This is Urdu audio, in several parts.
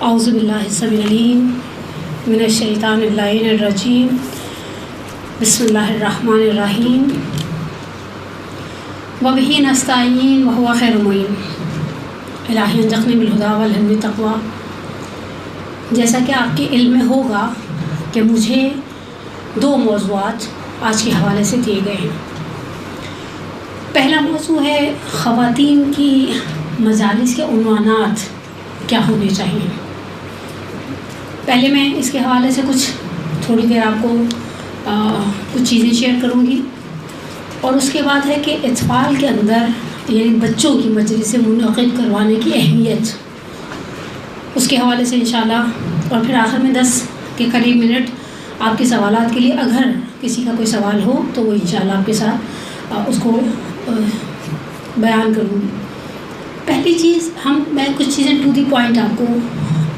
اعوذ باللہ السمیع العلیم من الشیطان اللعین الرجیم بسم اللہ الرحمن الرحیم وبہ نستعین وہو خیر معین الہی ارزقنی بالہدی والعلم والتقوی۔ جیسا کہ آپ کے علم میں ہوگا کہ مجھے 2 موضوعات آج کے حوالے سے دیے گئے ہیں۔ پہلا موضوع ہے خواتین کی مجالس کے عنوانات کیا ہونے چاہیے۔ پہلے میں اس کے حوالے سے تھوڑی دیر آپ کو کچھ چیزیں شیئر کروں گی، اور اس کے بعد ہے کہ اطفال کے اندر یعنی بچوں کی مجلس منعقد کروانے کی اہمیت، اس کے حوالے سے انشاءاللہ، اور پھر آخر میں 10 کے قریب منٹ آپ کے سوالات کے لیے، اگر کسی کا کوئی سوال ہو تو وہ انشاءاللہ آپ کے ساتھ اس کو بیان کروں گی۔ پہلی چیز میں کچھ چیزیں ٹو دی پوائنٹ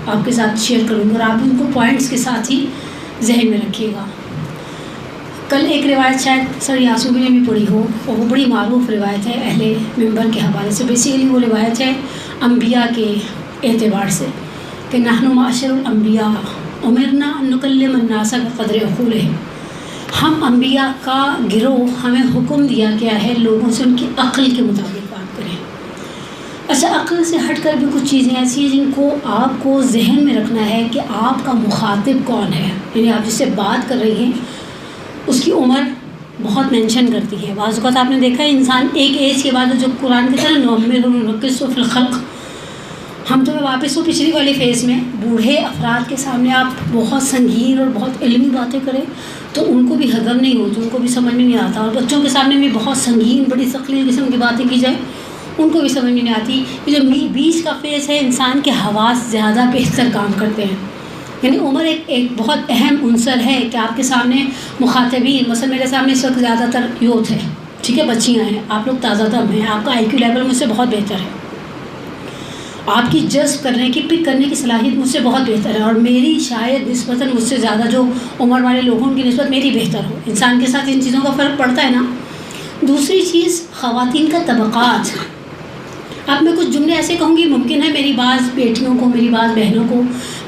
آپ کے ساتھ شیئر کروں گی، اور آپ ان کو پوائنٹس کے ساتھ ہی ذہن میں رکھیے گا۔ کل ایک روایت شاید سر یاسوبی نے بھی پڑھی ہو، اور وہ بڑی معروف روایت ہے اہل منبر کے حوالے سے۔ بیسیکلی وہ روایت ہے انبیاء کے اعتبار سے کہ نحن معاشر الانبیاء امرنا ان نکلم الناس بقدر عقولہم، ہم انبیاء کا گروہ، ہمیں حکم دیا گیا ہے لوگوں سے ان کی عقل کے مطابق بات کریں۔ اچھا، عقل سے ہٹ کر بھی کچھ چیزیں ایسی ہیں جن کو آپ کو ذہن میں رکھنا ہے کہ آپ کا مخاطب کون ہے، یعنی آپ جس سے بات کر رہی ہیں اس کی عمر بہت مینشن کرتی ہے۔ بعض اوقات آپ نے دیکھا ہے انسان ایک ایج کے بعد جو قرآن کی طرح نعمرنقص فی الخلق، ہم تو واپس وہ پچھلی والی فیز میں بوڑھے افراد کے سامنے آپ بہت سنگین اور بہت علمی باتیں کریں تو ان کو بھی ہضم نہیں ہوتی، ان کو بھی سمجھ میں نہیں آتا، اور بچوں کے سامنے بھی بہت سنگین بڑی ثقیل قسم کی باتیں کی جائیں ان کو بھی سمجھ میں نہیں آتی۔ یہ جو بیچ کا فیز ہے، انسان کے حواس زیادہ بہتر کام کرتے ہیں، یعنی عمر ایک بہت اہم عنصر ہے کہ آپ کے سامنے مخاطبین، مثلا میرے سامنے اس وقت زیادہ تر یوتھ ہے، ٹھیک ہے، بچیاں ہیں، آپ لوگ تازہ دم ہیں، آپ کا آئی کیو لیول مجھ سے بہت بہتر ہے، آپ کی جذب کرنے کی، پک کرنے کی صلاحیت مجھ سے بہت بہتر ہے، اور میری شاید نسبتاً مجھ سے زیادہ جو عمر والے لوگوں کی نسبت میری بہتر ہو۔ انسان کے ساتھ ان چیزوں کا فرق پڑتا ہے نا۔ دوسری چیز خواتین کا طبقات۔ اب میں کچھ جملے ایسے کہوں گی، ممکن ہے میری بعض بیٹیوں کو، میری بعض بہنوں کو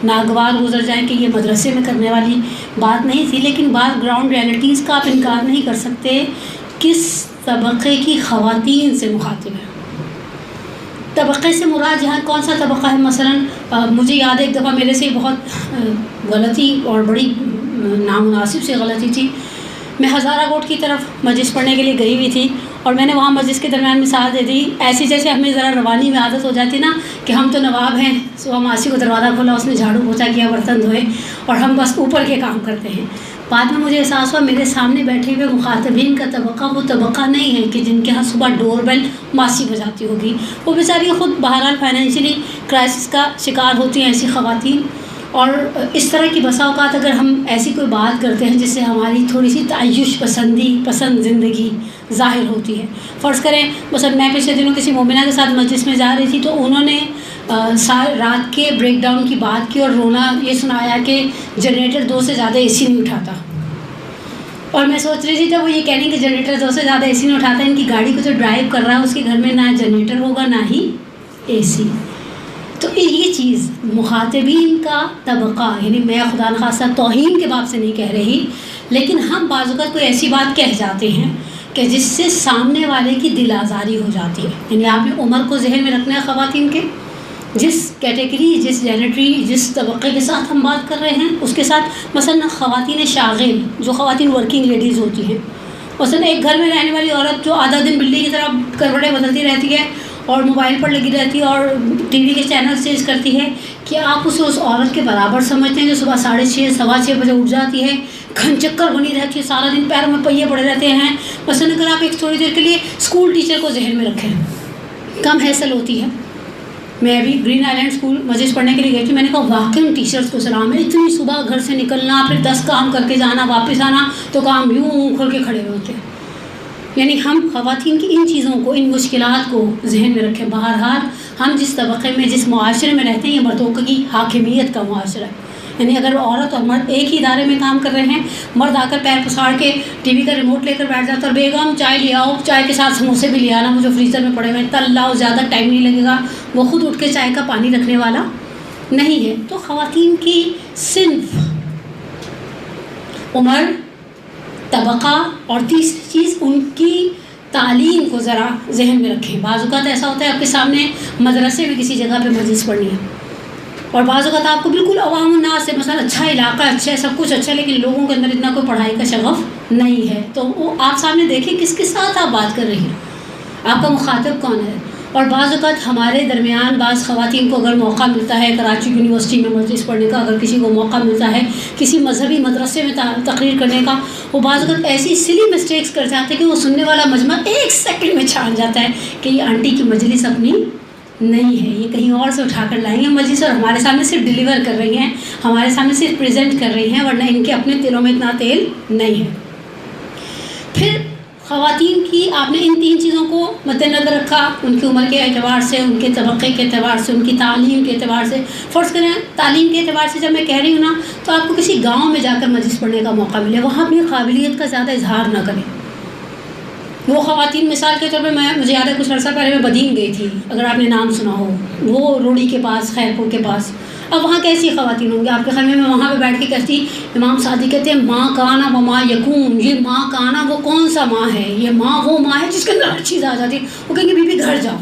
ناگوار گزر جائیں کہ یہ مدرسے میں کرنے والی بات نہیں تھی، لیکن بعض گراؤنڈ ریالٹیز کا آپ انکار نہیں کر سکتے۔ کس طبقے کی خواتین سے مخاطب ہے؟ طبقے سے مراد یہاں کون سا طبقہ ہے؟ مثلا مجھے یاد ہے ایک دفعہ میرے سے بہت غلطی اور بڑی نامناسب سے غلطی تھی۔ میں ہزارہ کوٹ کی طرف مجلس پڑھنے کے لیے گئی ہوئی تھی، اور میں نے وہاں مجلس کے درمیان مثال دے دی، ایسی جیسے ہمیں ذرا روانی میں عادت ہو جاتی نا کہ ہم تو نواب ہیں، صبح ماسی کو دروازہ کھولا، اس نے جھاڑو پوچھا کیا، برتن دھوئے، اور ہم بس اوپر کے کام کرتے ہیں۔ بعد میں مجھے احساس ہوا میرے سامنے بیٹھے ہوئے مخاطبین کا طبقہ وہ طبقہ نہیں ہے کہ جن کے ہاں صبح ڈور بیل ماسی بجاتی ہوگی، وہ بیچاری خود بہرحال فائنینشلی کرائسس کا شکار ہوتی ہیں ایسی خواتین۔ اور اس طرح کی بسا اوقات اگر ہم ایسی کوئی بات کرتے ہیں جس سے ہماری تھوڑی سی تعیش پسند زندگی ظاہر ہوتی ہے، فرض کریں مثلا میں پچھلے دنوں کسی مومنہ کے ساتھ مجلس میں جا رہی تھی، تو انہوں نے رات کے بریک ڈاؤن کی بات کی اور رونا یہ سنایا کہ جنریٹر 2 سے زیادہ اے سی نہیں اٹھاتا، اور میں سوچ رہی تھی جب وہ یہ کہہ رہی کہ جنریٹر 2 سے زیادہ اے سی نہیں اٹھاتا، ان کی گاڑی کو جو ڈرائیو کر رہا ہے اس کے گھر میں نہ جنریٹر ہوگا نہ ہی اے سی۔ تو یہ چیز مخاطبین کا طبقہ، یعنی میں خدا نخواستہ توہین کے باب سے نہیں کہہ رہی، لیکن ہم بعض اوقات کوئی ایسی بات کہہ جاتے ہیں کہ جس سے سامنے والے کی دل آزاری ہو جاتی ہے۔ یعنی آپ نے عمر کو ذہن میں رکھنا ہے خواتین کے، جس کیٹیگری، جس جینیٹری، جس طبقے کے ساتھ ہم بات کر رہے ہیں اس کے ساتھ، مثلا خواتین شاغل، جو خواتین ورکنگ لیڈیز ہوتی ہیں، مثلا ایک گھر میں رہنے والی عورت جو آدھا دن بلی کی طرح کروٹیں بدلتی رہتی ہے اور موبائل پر لگی رہتی ہے اور ٹی وی کے چینل چینج کرتی ہے، کیا آپ اسے اس عورت کے برابر سمجھتے ہیں جو صبح 6:30 6:15 بجے اٹھ جاتی ہے، گھن چکر بنی رہتی ہے، سارا دن پیروں میں پہیے پڑے رہتے ہیں؟ مثلا اگر آپ ایک تھوڑی دیر کے لیے اسکول ٹیچر کو ذہن میں رکھیں، کم حیصل ہوتی ہے۔ میں ابھی گرین آئیلینڈ اسکول مجلس پڑھنے کے لیے گئی تھی، میں نے کہا واقعی ٹیچرس کو سلام ہے، اتنی صبح گھر سے نکلنا، پھر 10 کام کر کے جانا، واپس آنا، تو کام یوں کھول کے کھڑے ہوتے ہیں۔ یعنی ہم خواتین کی ان چیزوں کو، ان مشکلات کو ذہن میں رکھیں۔ بہرحال ہم جس طبقے میں، جس معاشرے میں رہتے ہیں، یہ مردوں کی حاکمیت کا معاشرہ ہے، یعنی اگر عورت اور مرد ایک ہی ادارے میں کام کر رہے ہیں، مرد آ کر پیر پساڑ کے ٹی وی کا ریموٹ لے کر بیٹھ جاتا اور بیگم چائے لے آؤ، چائے کے ساتھ سموسے بھی لے آنا، وہ جو فریزر میں پڑے ہوئے تل لاؤ، زیادہ ٹائم نہیں لگے گا، وہ خود اٹھ کے چائے کا پانی رکھنے والا نہیں ہے. تو خواتین کی صنف، عمر، طبقہ، اور تیسری چیز ان کی تعلیم کو ذرا ذہن میں رکھیں. بعض اوقات ایسا ہوتا ہے آپ کے سامنے مدرسے میں کسی جگہ پہ مجلس پڑھنی ہے، اور بعض اوقات آپ کو بالکل عوام الناس سے، مثلا اچھا علاقہ، اچھا ہے، سب کچھ اچھا ہے، لیکن لوگوں کے اندر اتنا کوئی پڑھائی کا شغف نہیں ہے. تو وہ آپ سامنے دیکھیں کس کے ساتھ آپ بات کر رہی ہیں، آپ کا مخاطب کون ہے. اور بعض اوقات ہمارے درمیان بعض خواتین کو اگر موقع ملتا ہے کراچی یونیورسٹی میں مجلس پڑھنے کا، اگر کسی کو موقع ملتا ہے کسی مذہبی مدرسے میں تقریر کرنے کا، وہ بعض اوقات ایسی سلی مسٹیکس کر جاتے ہیں کہ وہ سننے والا مجمع ایک سیکنڈ میں چھان جاتا ہے کہ یہ آنٹی کی مجلس اپنی نہیں ہے، یہ کہیں اور سے اٹھا کر لائیں گے مجلس، اور ہمارے سامنے صرف ڈیلیور کر رہی ہیں، ہمارے سامنے صرف پریزنٹ کر رہی ہیں، ورنہ ان کے اپنے دلوں میں اتنا تیل نہیں ہے. پھر خواتین کی آپ نے ان 3 چیزوں کو مد نظر رکھا، ان کی عمر کے اعتبار سے، ان کے طبقے کے اعتبار سے، ان کی تعلیم کے اعتبار سے. فرض کریں تعلیم کے اعتبار سے جب میں کہہ رہی ہوں نا، تو آپ کو کسی گاؤں میں جا کر مجلس پڑھنے کا موقع ملے، وہاں اپنی قابلیت کا زیادہ اظہار نہ کریں. وہ خواتین مثال کے طور پہ مجھے یاد ہے کچھ عرصہ پہلے میں بدین گئی تھی، اگر آپ نے نام سنا ہو، وہ روڑی کے پاس، خیرپور کے پاس. اب وہاں کیسی خواتین ہوں گی آپ کے خیال میں وہاں پہ بیٹھ کے کہتی، امام سعدی کہتے ہیں ماں کانا و ماں یکون، یہ ماں کانا وہ کون سا ماں ہے، یہ ماں وہ ماں ہے جس کے اندر ہر چیز آ جاتی ہے. وہ کہیں گے بی بی گھر جاؤ،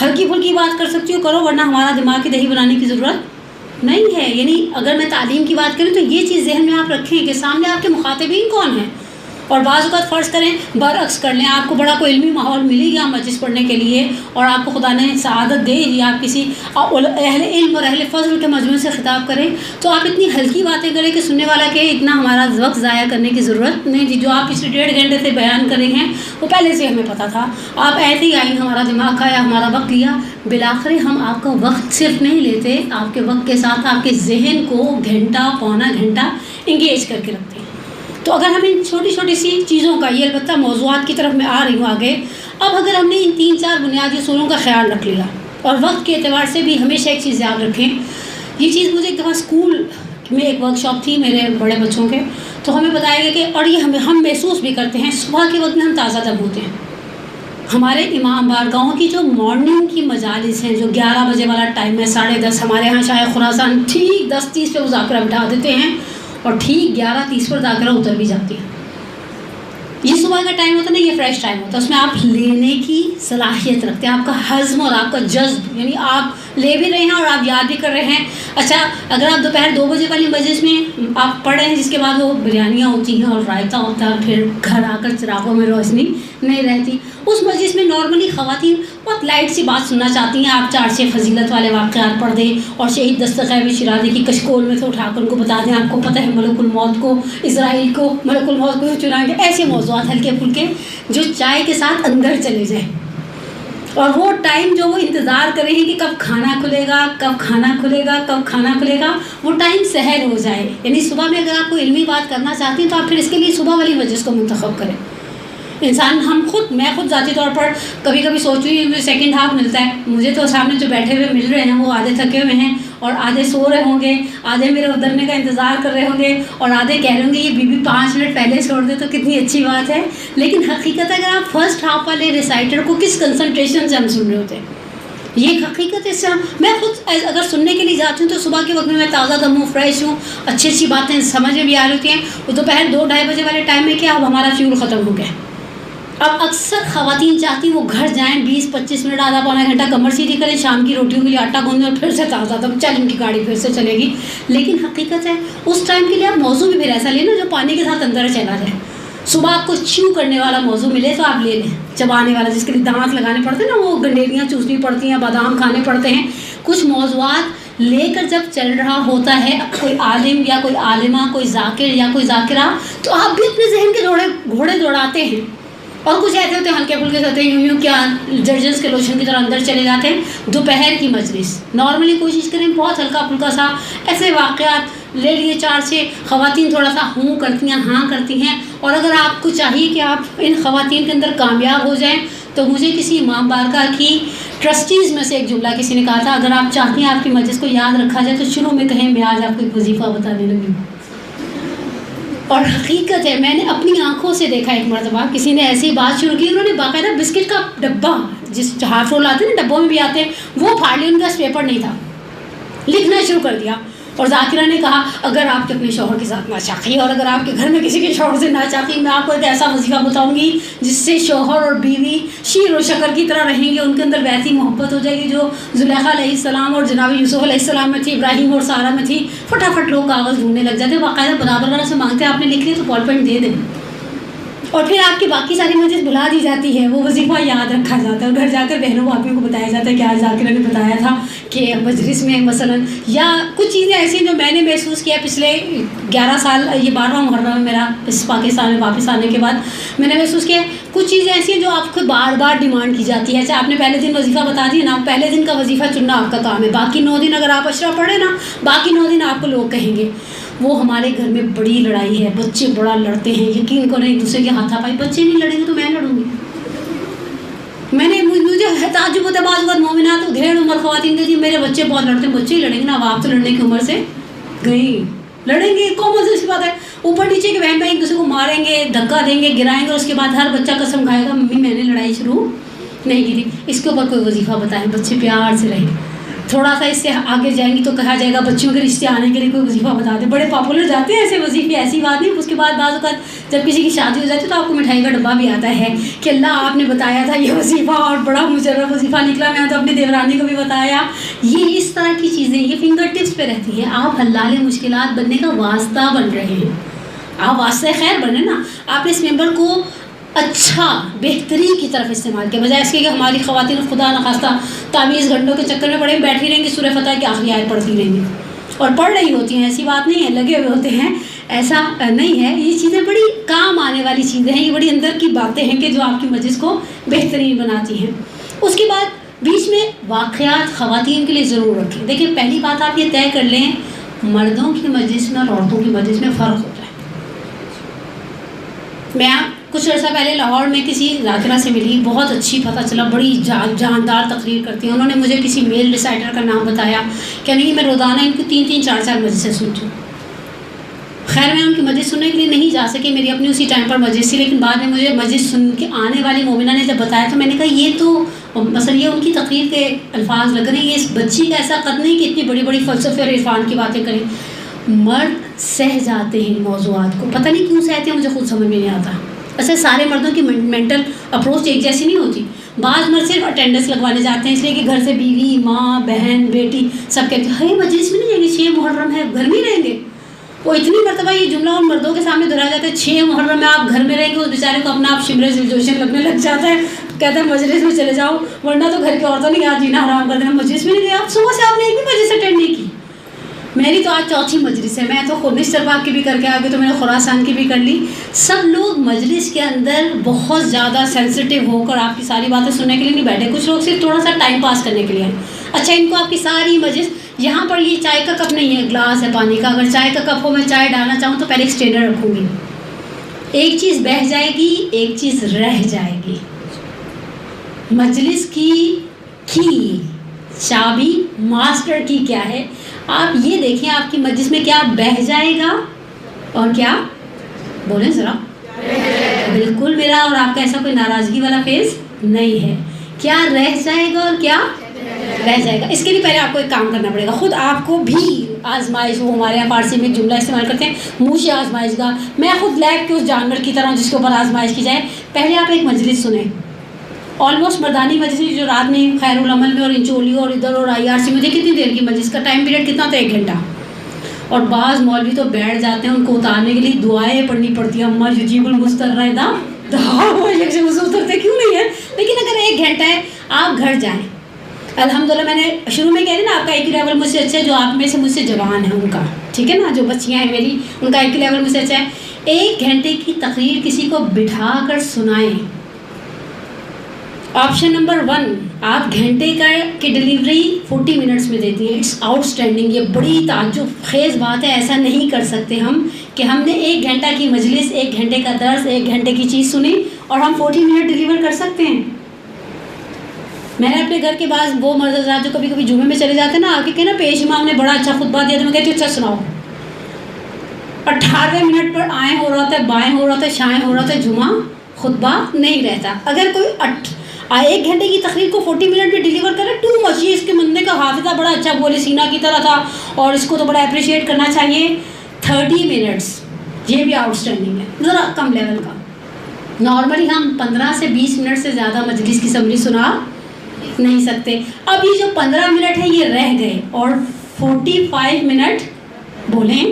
ہلکی پھلکی بات کر سکتی ہو کرو، ورنہ ہمارا دماغ کی دہی بنانے کی ضرورت نہیں ہے. یعنی اگر میں تعلیم کی بات کروں تو یہ چیز ذہن میں آپ رکھیں کہ سامنے آپ کے مخاطبین کون ہیں. اور بعض اوقات فرض کریں برعکس کر لیں، آپ کو بڑا کوئی علمی ماحول ملی گیا مجلس پڑھنے کے لیے، اور آپ کو خدا نے سعادت دے دی آپ کسی اہل علم اور اہل فضل کے مجموعے سے خطاب کریں، تو آپ اتنی ہلکی باتیں کریں کہ سننے والا کہ اتنا ہمارا وقت ضائع کرنے کی ضرورت نہیں تھی. جو آپ پچھلے 1.5 گھنٹے سے بیان کر رہی ہیں وہ پہلے سے ہمیں پتہ تھا. آپ ایسے ہی آئیں، ہمارا دماغ کھایا، ہمارا وقت لیا. بالآخر ہم آپ کا وقت صرف نہیں لیتے، آپ کے وقت کے ساتھ آپ کے ذہن کو گھنٹہ پونا گھنٹہ انگیج کر کے رکھتے ہیں. تو اگر ہم ان چھوٹی چھوٹی سی چیزوں کا، یہ البتہ موضوعات کی طرف میں آ رہی ہوں آگے، اب اگر ہم نے ان 3-4 بنیادی اصولوں کا خیال رکھ لیا، اور وقت کے اعتبار سے بھی ہمیشہ ایک چیز یاد رکھیں. یہ چیز مجھے ایک دفعہ اسکول میں ایک ورک شاپ تھی میرے بڑے بچوں کے، تو ہمیں بتایا گیا کہ، اور یہ ہم محسوس بھی کرتے ہیں، صبح کے وقت میں ہم تازہ دم ہوتے ہیں. ہمارے امام بارگاہوں کی جو مارننگ کی مجالس ہیں، جو 11 بجے والا ٹائم ہے، 10:30، ہمارے ہاں شاید خراسان ٹھیک 10:30 پہ مذاکرہ بٹھا دیتے ہیں، اور ٹھیک 11:30 پر مذاکرہ اتر بھی جاتی ہے. یہ صبح کا ٹائم ہوتا ہے نا، یہ فریش ٹائم ہوتا ہے، اس میں آپ لینے کی صلاحیت رکھتے ہیں، آپ کا ہضم اور آپ کا جذب، یعنی آپ لے بھی رہے ہیں اور آپ یاد بھی کر رہے ہیں. اچھا اگر آپ دوپہر 2 بجے والی مجلس میں آپ پڑھ رہے ہیں، جس کے بعد وہ بریانیاں ہوتی ہیں اور رائتہ ہوتا ہے، پھر گھر آ کر چراغوں میں روشنی نہیں رہتی، اس مجلس میں نارملی خواتین بہت لائٹ سی بات سننا چاہتی ہیں، آپ 4 فضیلت والے واقعات پڑھ دیں، اور شہید دستخیب شیرازی کی کشکول میں سے اٹھا کر ان کو بتا دیں، آپ کو پتہ ہے ملک الموت کو، اسرائیل کو ملک الموت کو چنائیں گے. ایسے موضوعات ہلکے پھلکے جو چائے کے ساتھ اندر چلے جائیں. اور وہ ٹائم جو وہ انتظار کریں گے کہ کب کھانا کھلے گا، کب کھانا کھلے گا، کب کھانا کھلے گا، وہ ٹائم سحر ہو جائے. یعنی صبح میں اگر آپ کو علمی بات کرنا چاہتے ہیں تو آپ پھر اس کے لیے صبح والی مجلس کو منتخب کریں. انسان میں خود ذاتی طور پر کبھی کبھی سوچ رہی ہوں سیکنڈ ہاف ملتا ہے مجھے، تو سامنے جو بیٹھے ہوئے مل رہے ہیں وہ آدھے تھکے ہوئے ہیں، اور آدھے سو رہے ہوں گے، آدھے میرے اترنے کا انتظار کر رہے ہوں گے، اور آدھے کہہ رہے ہوں گے یہ بی بی 5 منٹ پہلے چھوڑ دے تو کتنی اچھی بات ہے. لیکن حقیقت اگر آپ فرسٹ ہاف والے ریسائٹر کو کس کنسنٹریشن سے ہم سن رہے ہوتے ہیں، یہ حقیقت. اس سے میں خود اگر سننے کے لیے جاتی ہوں تو صبح کے وقت میں تازہ دم ہوں، فریش ہوں، اچھی اچھی باتیں سمجھ میں بھی آ رہی ہوتی ہیں. وہ دوپہر 2-2:30 بجے والے ٹائم میں کیا اب ہمارا فیول ختم ہو گیا. اب اکثر خواتین چاہتی ہیں وہ گھر جائیں، 20-25 منٹ، آدھا پونا گھنٹہ کمر سیدھی کریں، شام کی روٹیوں کے لیے آٹا گوندیں اور پھر سے تازہ دم چل ان کی گاڑی پھر سے چلے گی. لیکن حقیقت ہے اس ٹائم کے لیے آپ موضوع بھی پھر ایسا لیں نا جو پانی کے ساتھ اندر چلا جائے. صبح آپ کو چیو کرنے والا موضوع ملے تو آپ لے لیں، چبانے والا جس کے لیے دانت لگانے پڑتے ہیں نا، وہ گنڈیلیاں چوسنی پڑتی ہیں، بادام کھانے پڑتے ہیں. کچھ موضوعات لے کر جب چل رہا ہوتا ہے کوئی عالم یا کوئی عالمہ، کوئی ذاکر یا کوئی ذاکرہ، تو آپ بھی اپنے ذہن کے گھوڑے دوڑاتے ہیں. اور کچھ ایسے ہوتے ہیں ہلکے پھلکے سے ہوتے ہیں، یوں کیا جرجنس کے لوشن کی طرح اندر چلے جاتے ہیں. دوپہر کی مجلس نارملی کوشش کریں بہت ہلکا پھلکا سا ایسے واقعات لے لیے، 4 سے خواتین تھوڑا سا ہوں کرتی ہیں، ہاں کرتی ہیں. اور اگر آپ کو چاہیے کہ آپ ان خواتین کے اندر کامیاب ہو جائیں تو مجھے کسی امام بارگاہ کی ٹرسٹیز میں سے ایک جملہ کسی نے کہا تھا، اگر آپ چاہتی ہیں آپ کی مجلس کو یاد رکھا جائے تو شروع میں کہیں میں آج آپ کو ایک وظیفہ بتانے لگی ہوں. اور حقیقت ہے میں نے اپنی آنکھوں سے دیکھا، ایک مرتبہ کسی نے ایسی بات شروع کی، انہوں نے باقاعدہ بسکٹ کا ڈبہ، جس ہاف رول آتے ہیں نا ڈبوں میں بھی آتے ہیں، وہ پھاڑ لی، ان کا پیپر نہیں تھا. لکھنا شروع کر دیا. اور ذاکرہ نے کہا اگر آپ کے اپنے شوہر کے ساتھ ناچاقی اور اگر آپ کے گھر میں کسی کے شوہر سے ناچاقی، میں آپ کو ایک ایسا وظیفہ بتاؤں گی جس سے شوہر اور بیوی شیر و شکر کی طرح رہیں گے، ان کے اندر ویسی محبت ہو جائے گی جو زلیخا علیہ السلام اور جناب یوسف علیہ السلام میں تھی، ابراہیم اور سارہ میں تھی. فٹافٹ لوگ کاغذ ڈھونڈنے لگ جاتے، باقاعدہ برابر والا سے مانگتے ہیں آپ نے لکھ لیا تو بال پینٹ دے دیں. اور پھر آپ کی باقی ساری مجلس بلا دی جاتی ہے، وہ وظیفہ یاد رکھا جاتا ہے اور گھر جا کر بہنوں بھابھیوں کو بتایا جاتا ہے کہ آج ذاکرہ نے بتایا تھا کہ مجلس میں مثلا، یا کچھ چیزیں ایسی ہیں جو میں نے محسوس کیا پچھلے 11 سال، یہ 12واں محرم ہے میرا اس پاکستان میں واپس آنے کے بعد، میں نے محسوس کیا کچھ چیزیں ایسی ہیں جو آپ کو بار بار ڈیمانڈ کی جاتی ہے. اچھا آپ نے پہلے دن وظیفہ بتا دیا نا، پہلے دن کا وظیفہ چننا آپ کا کام ہے، باقی 9 دن اگر آپ اشرا پڑھیں نا، باقی 9 دن آپ کو لوگ کہیں گے. وہ ہمارے گھر میں بڑی لڑائی ہے، بچے بڑا لڑتے ہیں، یقین کریں ایک دوسرے کے ہاتھا پائی. بچے نہیں لڑیں گے تو میں لڑوں گی. مجھے تعجب ہوتا ہے بعض اوقات مومنات ادھیڑ عمر خواتین کے جی میرے بچے بہت لڑتے ہیں. بچے ہی لڑیں گے نا، اب آپ تو لڑنے کی عمر سے گئی، لڑیں گے کامن سینس کی بات ہے. اوپر نیچے کے بہن بھائی ایک دوسرے کو ماریں گے، دھکا دیں گے، گرائیں گے، اور اس کے بعد ہر بچہ قسم کھائے گا ممی میں نے لڑائی شروع نہیں کی تھی. اس کے اوپر کوئی وظیفہ بتائیں، بچے پیار سے رہیں. تھوڑا سا اس سے آگے جائیں گی تو کہا جائے گا بچوں کے رشتے آنے کے لیے کوئی وظیفہ بتا دیں. بڑے پاپولر جاتے ہیں ایسے وظیفے، ایسی بات نہیں. اس کے بعد بعض اوقات جب کسی کی شادی ہو جاتی ہے تو آپ کو مٹھائی کا ڈبہ بھی آتا ہے کہ اللہ آپ نے بتایا تھا یہ وظیفہ اور بڑا مجرب وظیفہ نکلا، میں تو اپنی دیورانی کو بھی بتایا. یہ اس طرح کی چیزیں یہ فنگر ٹپس پہ رہتی ہیں. آپ حلال مشکلات بننے کا واسطہ بن رہے ہیں، آپ واسطہ خیر بن رہے ہیں نا. آپ نے اس ممبر کو اچھا بہترین کی طرف استعمال کیا، بجائے اس کے کہ ہماری خواتین خدا نخواستہ تعویذ گھنٹوں کے چکر میں پڑے بیٹھی رہیں گی، سورہ فتح کی آخری آیت پڑھتی رہیں گی اور پڑھ رہی ہوتی ہیں. ایسی بات نہیں ہے، لگے ہوئے ہوتے ہیں، ایسا نہیں ہے. یہ چیزیں بڑی کام آنے والی چیزیں ہیں، یہ بڑی اندر کی باتیں ہیں کہ جو آپ کی مجلس کو بہترین بناتی ہیں. اس کے بعد بیچ میں واقعات خواتین کے لیے ضرور رکھیں. دیکھیں پہلی بات آپ یہ طے کر لیں مردوں کی مجلس میں اور عورتوں کی مجلس میں فرق ہوتا ہے. میں کچھ عرصہ پہلے لاہور میں کسی ذاکرہ سے ملی، بہت اچھی پتہ چلا، بڑی جاندار تقریر کرتی ہیں. انہوں نے مجھے کسی میل ریسائٹر کا نام بتایا کہ نہیں میں روزانہ ان کی 3-3 4-4 مجلسیں سنتی ہوں. خیر میں ان کی مجلس سننے کے لیے نہیں جا سکی، میری اپنی اسی ٹائم پر مجلس تھی، لیکن بعد میں مجھے مجلس سن کے آنے والی مومنہ نے جب بتایا تو میں نے کہا یہ تو مثلا یہ ان کی تقریر کے الفاظ لگ رہے ہیں، یہ اس بچی کا ایسا قد نہیں کہ اتنی بڑی بڑی فلسفے اور عرفان کی باتیں کریں. مرد سہ جاتے ہیں ان موضوعات کو، پتہ نہیں کیوں سہتے ہیں، مجھے خود سمجھ میں نہیں آتا. ایسے سارے مردوں کی مینٹل اپروچ ایک جیسی نہیں ہوتی. بعض مرد صرف اٹینڈنس لگوانے جاتے ہیں اس لیے کہ گھر سے بیوی ماں بہن بیٹی سب کہتے ہیں ہائی مجلس میں نہیں جائیں گے، 6 محرم ہے گھر میں ہی رہیں گے. وہ اتنی مرتبہ یہ جملہ ان مردوں کے سامنے دہرایا جاتا ہے 6 محرم میں آپ گھر میں رہیں گے، اس بیچارے کو اپنا آپ شمرے ذوالجوشن لگنے لگ جاتا ہے، کہتا ہے مجلس میں چلے جاؤ ورنہ تو گھر کی عورتوں نے یاد جینا حرام کر دینا. مجلس میں نہیں گئے آپ، صبح سے آپ نے ایک بھی مجلس اٹینڈ نہیں کی. میری تو آج 4تھی مجلس ہے، میں تو خود نشتر پاک کی بھی کر کے آگے تو میں نے خراسان کی بھی کر لی. سب لوگ مجلس کے اندر بہت زیادہ سینسٹیو ہو کر آپ کی ساری باتیں سننے کے لیے نہیں بیٹھے. کچھ لوگ صرف تھوڑا سا ٹائم پاس کرنے کے لیے ہیں. اچھا ان کو آپ کی ساری مجلس، یہاں پر یہ چائے کا کپ نہیں ہے، گلاس ہے پانی کا، اگر چائے کا کپ ہو میں چائے ڈالنا چاہوں تو پہلے ایک اسٹینڈر رکھوں گی. ایک چیز بہہ جائے گی، ایک چیز رہ جائے گی. مجلس کی چابی ماسٹر کی کیا ہے، آپ یہ دیکھیں آپ کی مجلس میں کیا بہہ جائے گا اور کیا، بولیں ذرا. بالکل میرا اور آپ کا ایسا کوئی ناراضگی والا فیس نہیں ہے. کیا رہ جائے گا اور کیا رہ جائے گا. اس کے لیے پہلے آپ کو ایک کام کرنا پڑے گا، خود آپ کو بھی آزمائش، وہ ہمارے یہاں فارسی میں ایک جملہ استعمال کرتے ہیں منہ سے آزمائش گاہ. میں خود لیب کے اس جانور کی طرح جس کے اوپر آزمائش کی جائے. پہلے آپ ایک مجلس سنیں، آلموسٹ مردانی مجلس جو رات میں خیر العمل میں اور انچولی اور ادھر اور IRC میں کتنی دیر کی مجلس کا ٹائم پیریڈ کتنا تھا، 1 گھنٹہ. اور بعض مولوی تو بیٹھ جاتے ہیں، ان کو اتارنے کے لیے دعائیں پڑھنی پڑتی ہیں، اما یجیب المضطر اذا دعا، یکشف سے اترتے کیوں نہیں ہے. لیکن اگر 1 گھنٹہ ہے آپ گھر جائیں. الحمدللہ میں نے شروع میں کہہ دی نا آپ کا IQ لیول مجھ سے اچھا ہے، جو آپ میں سے مجھ سے جوان ہے ان کا، ٹھیک ہے نا، جو بچیاں ہیں میری ان کا IQ لیول مجھ سے اچھا ہے. 1 گھنٹے کی تقریر کسی کو بٹھا کر سنائیں. آپشن نمبر 1 آپ گھنٹے کی ڈلیوری 40 منٹس میں دیتی ہیں. It's outstanding. یہ بڑی تعجب خیز بات ہے، ایسا نہیں کر سکتے ہم کہ ہم نے 1 گھنٹہ کی مجلس، 1 گھنٹے کا درس، 1 گھنٹے کی چیز سنی اور ہم 40 منٹ ڈلیور کر سکتے ہیں. میں نے اپنے گھر کے بعد وہ مرد حضرات جو کبھی کبھی جمعے میں چلے جاتے ہیں نا، آ کے کہ نا پیش امام نے بڑا اچھا خطبہ دیا تو میں کہتی ہوں اچھا سناؤ. 18ویں منٹ پر آئیں ہو رہا تھا، بائیں ہو رہا تھا، شائیں ہو رہا تھا، جمعہ خطبہ نہیں رہتا. اگر کوئی 1 گھنٹے کی تقریر کو 40 منٹ میں ڈیلیور کرے، ٹو مچ. یہ اس کے بندے کا حافظہ بڑا اچھا، بولے سینا کی طرح تھا اور اس کو تو بڑا اپریشیٹ کرنا چاہیے. 30 منٹس یہ بھی آؤٹ اسٹینڈنگ ہے، ذرا کم لیول کا. نارملی ہم 15 سے 20 منٹ سے زیادہ مجلس کی سمری سنا نہیں سکتے. اب یہ جو 15 منٹ ہے یہ رہ گئے اور 45 منٹ بولیں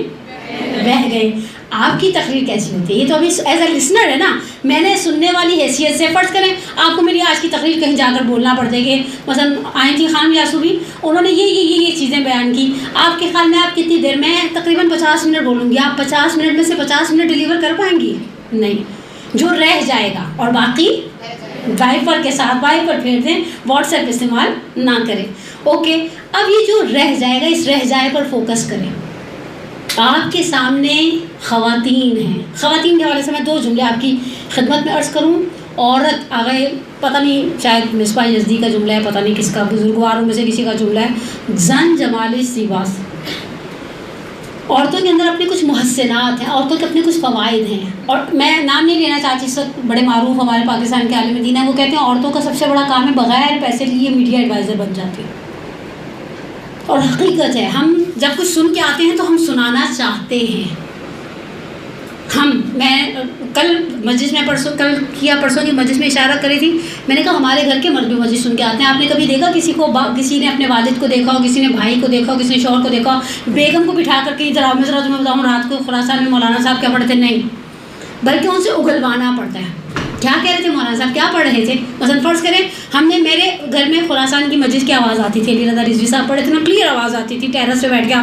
رہ گئے. آپ کی تقریر کیسی ہوتی ہے؟ یہ تو ابھی ایز اے لسنر ہے نا، میں نے سننے والی حیثیت سے فرض کریں آپ کو میری آج کی تقریر کہیں جا کر بولنا پڑ جائے کہ مثلا آئی تھی خان یاسوبی، انہوں نے یہ چیزیں بیان کی. آپ کے خیال میں آپ کتنی دیر میں تقریباً 50 منٹ بولوں گی، آپ 50 منٹ میں سے 50 منٹ ڈیلیور کر پائیں گی؟ نہیں. جو رہ جائے گا اور باقی وائپر کے ساتھ وائپر پھیر دیں، واٹس ایپ استعمال نہ کریں. اوکے، اب یہ جو رہ جائے گا اس رہ جائے پر فوکس کریں. آپ کے سامنے خواتین ہیں. خواتین کے حوالے سے میں 2 جملے آپ کی خدمت میں عرض کروں. عورت آگے پتہ نہیں شاید مصباح یزدی کا جملہ ہے، پتہ نہیں کس کا، بزرگواروں میں سے کسی کا جملہ ہے، زن جمال سیواس. عورتوں کے اندر اپنے کچھ محسنات ہیں، عورتوں کے اپنے کچھ فوائد ہیں. اور میں نام نہیں لینا چاہتی، اس وقت بڑے معروف ہمارے پاکستان کے عالم دین ہیں، وہ کہتے ہیں عورتوں کا سب سے بڑا کام ہے بغیر پیسے لیے میڈیا ایڈوائزر بن جاتی ہے. اور حقیقت ہے، ہم جب کچھ سن کے آتے ہیں تو ہم سنانا چاہتے ہیں. میں کل مجلس میں پرسوں کی مجلس میں اشارہ کری تھی، میں نے کہا ہمارے گھر کے مرد بھی مجلس سن کے آتے ہیں. آپ نے کبھی دیکھا کسی نے اپنے والد کو دیکھا ہو، کسی نے بھائی کو دیکھا ہو، کسی نے شوہر کو دیکھا ہو بیگم کو بٹھا کر کے ذرا تمہیں بتاؤں رات کو خراسان میں مولانا صاحب کیا پڑھتے؟ نہیں، بلکہ ان سے اگلوانا پڑتا ہے. کیا کہہ رہے تھے مولانا صاحب، کیا پڑھ رہے تھے؟ مثلا فرض کریں ہم نے، میرے گھر میں خراسان کی مجلس کی آواز آتی تھی، علی رضا رضوی صاحب پڑھے تھے نا، کلیئر آواز آتی تھی، ٹیرس پہ بیٹھ کے.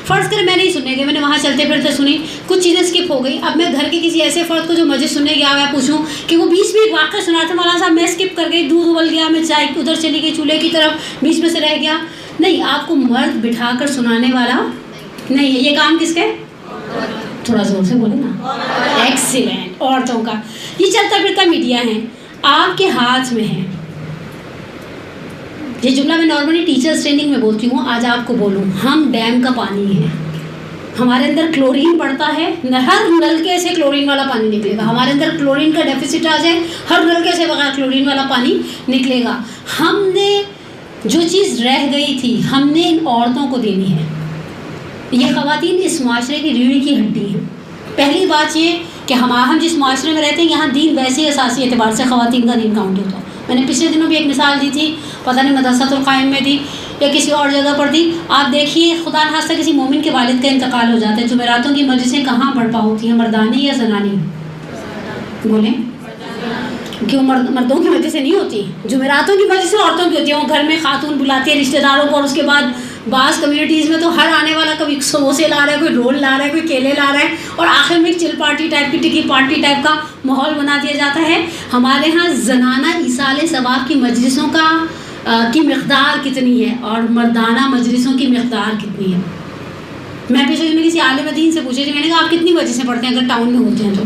فرض کریں میں نہیں سننے گئی، میں نے وہاں چلتے پھرتے سنی، کچھ چیزیں اسکپ ہو گئی. اب میں گھر کے کسی ایسے فرد کو جو مجلس سننے گیا میں پوچھوں کہ وہ 20 منٹ واقعہ سنا تھا مولانا صاحب، میں اسکپ کر گئی، دودھ ابل گیا، میں چائے ادھر چلی گئی چولہے کی طرف، بیچ میں سے رہ گیا. نہیں، آپ کو مرد بٹھا کر سنانے والا نہیں ہے. یہ کام کس کا ہے؟ تھوڑا زور سے بولیں نا. ایکسیلنٹ. عورتوں کا یہ چلتا پھرتا میڈیا ہے، آپ کے ہاتھ میں ہے. یہ جملہ میں نارملی ٹیچرز ٹریننگ میں بولتی ہوں، آج آپ کو بولوں. ہم ڈیم کا پانی ہے، ہمارے اندر کلورین پڑتا ہے، ہر نلکے سے کلورین والا پانی نکلے گا. ہمارے اندر کلورین کا ڈیفیسٹ آ جائے، ہر نلکے سے بغیر کلورین والا پانی نکلے گا. ہم نے جو چیز رہ گئی تھی ہم نے ان عورتوں کو دینی ہے. یہ خواتین اس معاشرے کی ریڑھ کی ہڈی ہیں. پہلی بات یہ کہ ہم جس معاشرے میں رہتے ہیں یہاں دین ویسے ہی اساسی اعتبار سے خواتین کا دین کاؤنٹ ہوتا ہے. میں نے پچھلے دنوں بھی ایک مثال دی تھی، پتہ نہیں مدرسۃ القائم میں دی یا کسی اور جگہ پر دی. آپ دیکھیے خدا نخواستہ کسی مومن کے والد کا انتقال ہو جاتا ہے، جمعراتوں کی مجلسیں کہاں برپا ہوتی ہیں؟ مردانی یا زنانی؟ بولیں. کیوں مردوں کی مجلسیں نہیں ہوتی؟ جمعراتوں کی مجلسیں عورتوں کی ہوتی ہیں. وہ گھر میں خاتون بلاتی ہے رشتہ داروں کو، اور اس کے بعد بعض کمیونٹیز میں تو ہر آنے والا کبھی سموسے لا رہا ہے، کوئی رول لا رہا ہے، کوئی کیلے لا رہا ہے، اور آخر میں چل پارٹی ٹائپ کی، ٹکی پارٹی ٹائپ کا ماحول بنا دیا جاتا ہے. ہمارے ہاں زنانہ ایصال ثواب کی مجلسوں کی مقدار کتنی ہے اور مردانہ مجلسوں کی مقدار کتنی ہے؟ میں پچھلے دن کسی عالم دین سے پوچھی تھی، میں نے کہا آپ کتنی مجلسیں پڑھتے ہیں اگر ٹاؤن میں ہوتے ہیں تو؟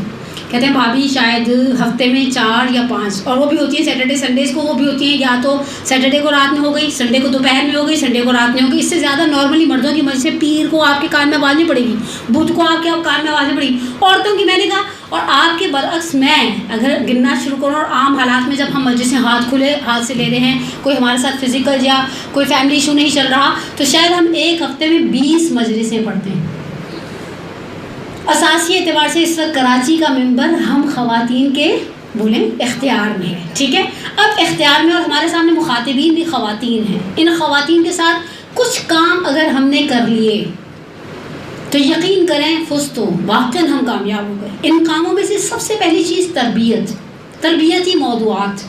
کہتے ہیں بھابھی شاید ہفتے میں 4 یا 5، اور وہ بھی ہوتی ہیں سیٹرڈے سنڈیز کو. وہ بھی ہوتی ہیں یا تو سیٹرڈے کو رات میں ہو گئی، سنڈے کو دوپہر میں ہو گئی، سنڈے کو رات میں ہو گئی. اس سے زیادہ نارملی مردوں کی مجلسیں پیر کو آپ کے کان میں آواز نہیں پڑے گی، بدھ کو آپ کے کان میں آواز نہیں پڑے گی. عورتوں کی میں نے کہا، اور آپ کے برعکس میں اگر گننا شروع کروں اور عام حالات میں جب ہم مجلسیں ہاتھ کھلے ہاتھ سے لے رہے ہیں، کوئی ہمارے ساتھ فزیکل یا کوئی فیملی ایشو نہیں چل رہا، تو شاید ہم ایک ہفتے میں 20 مجلسیں پڑھتے ہیں. اساسی اعتبار سے اس وقت کراچی کا ممبر ہم خواتین کے بولیں اختیار میں ہے. ٹھیک ہے، اب اختیار میں اور ہمارے سامنے مخاطبین بھی خواتین ہیں. ان خواتین کے ساتھ کچھ کام اگر ہم نے کر لیے تو یقین کریں فستو واقعاً ہم کامیاب ہو گئے. ان کاموں میں سے سب سے پہلی چیز تربیتی موضوعات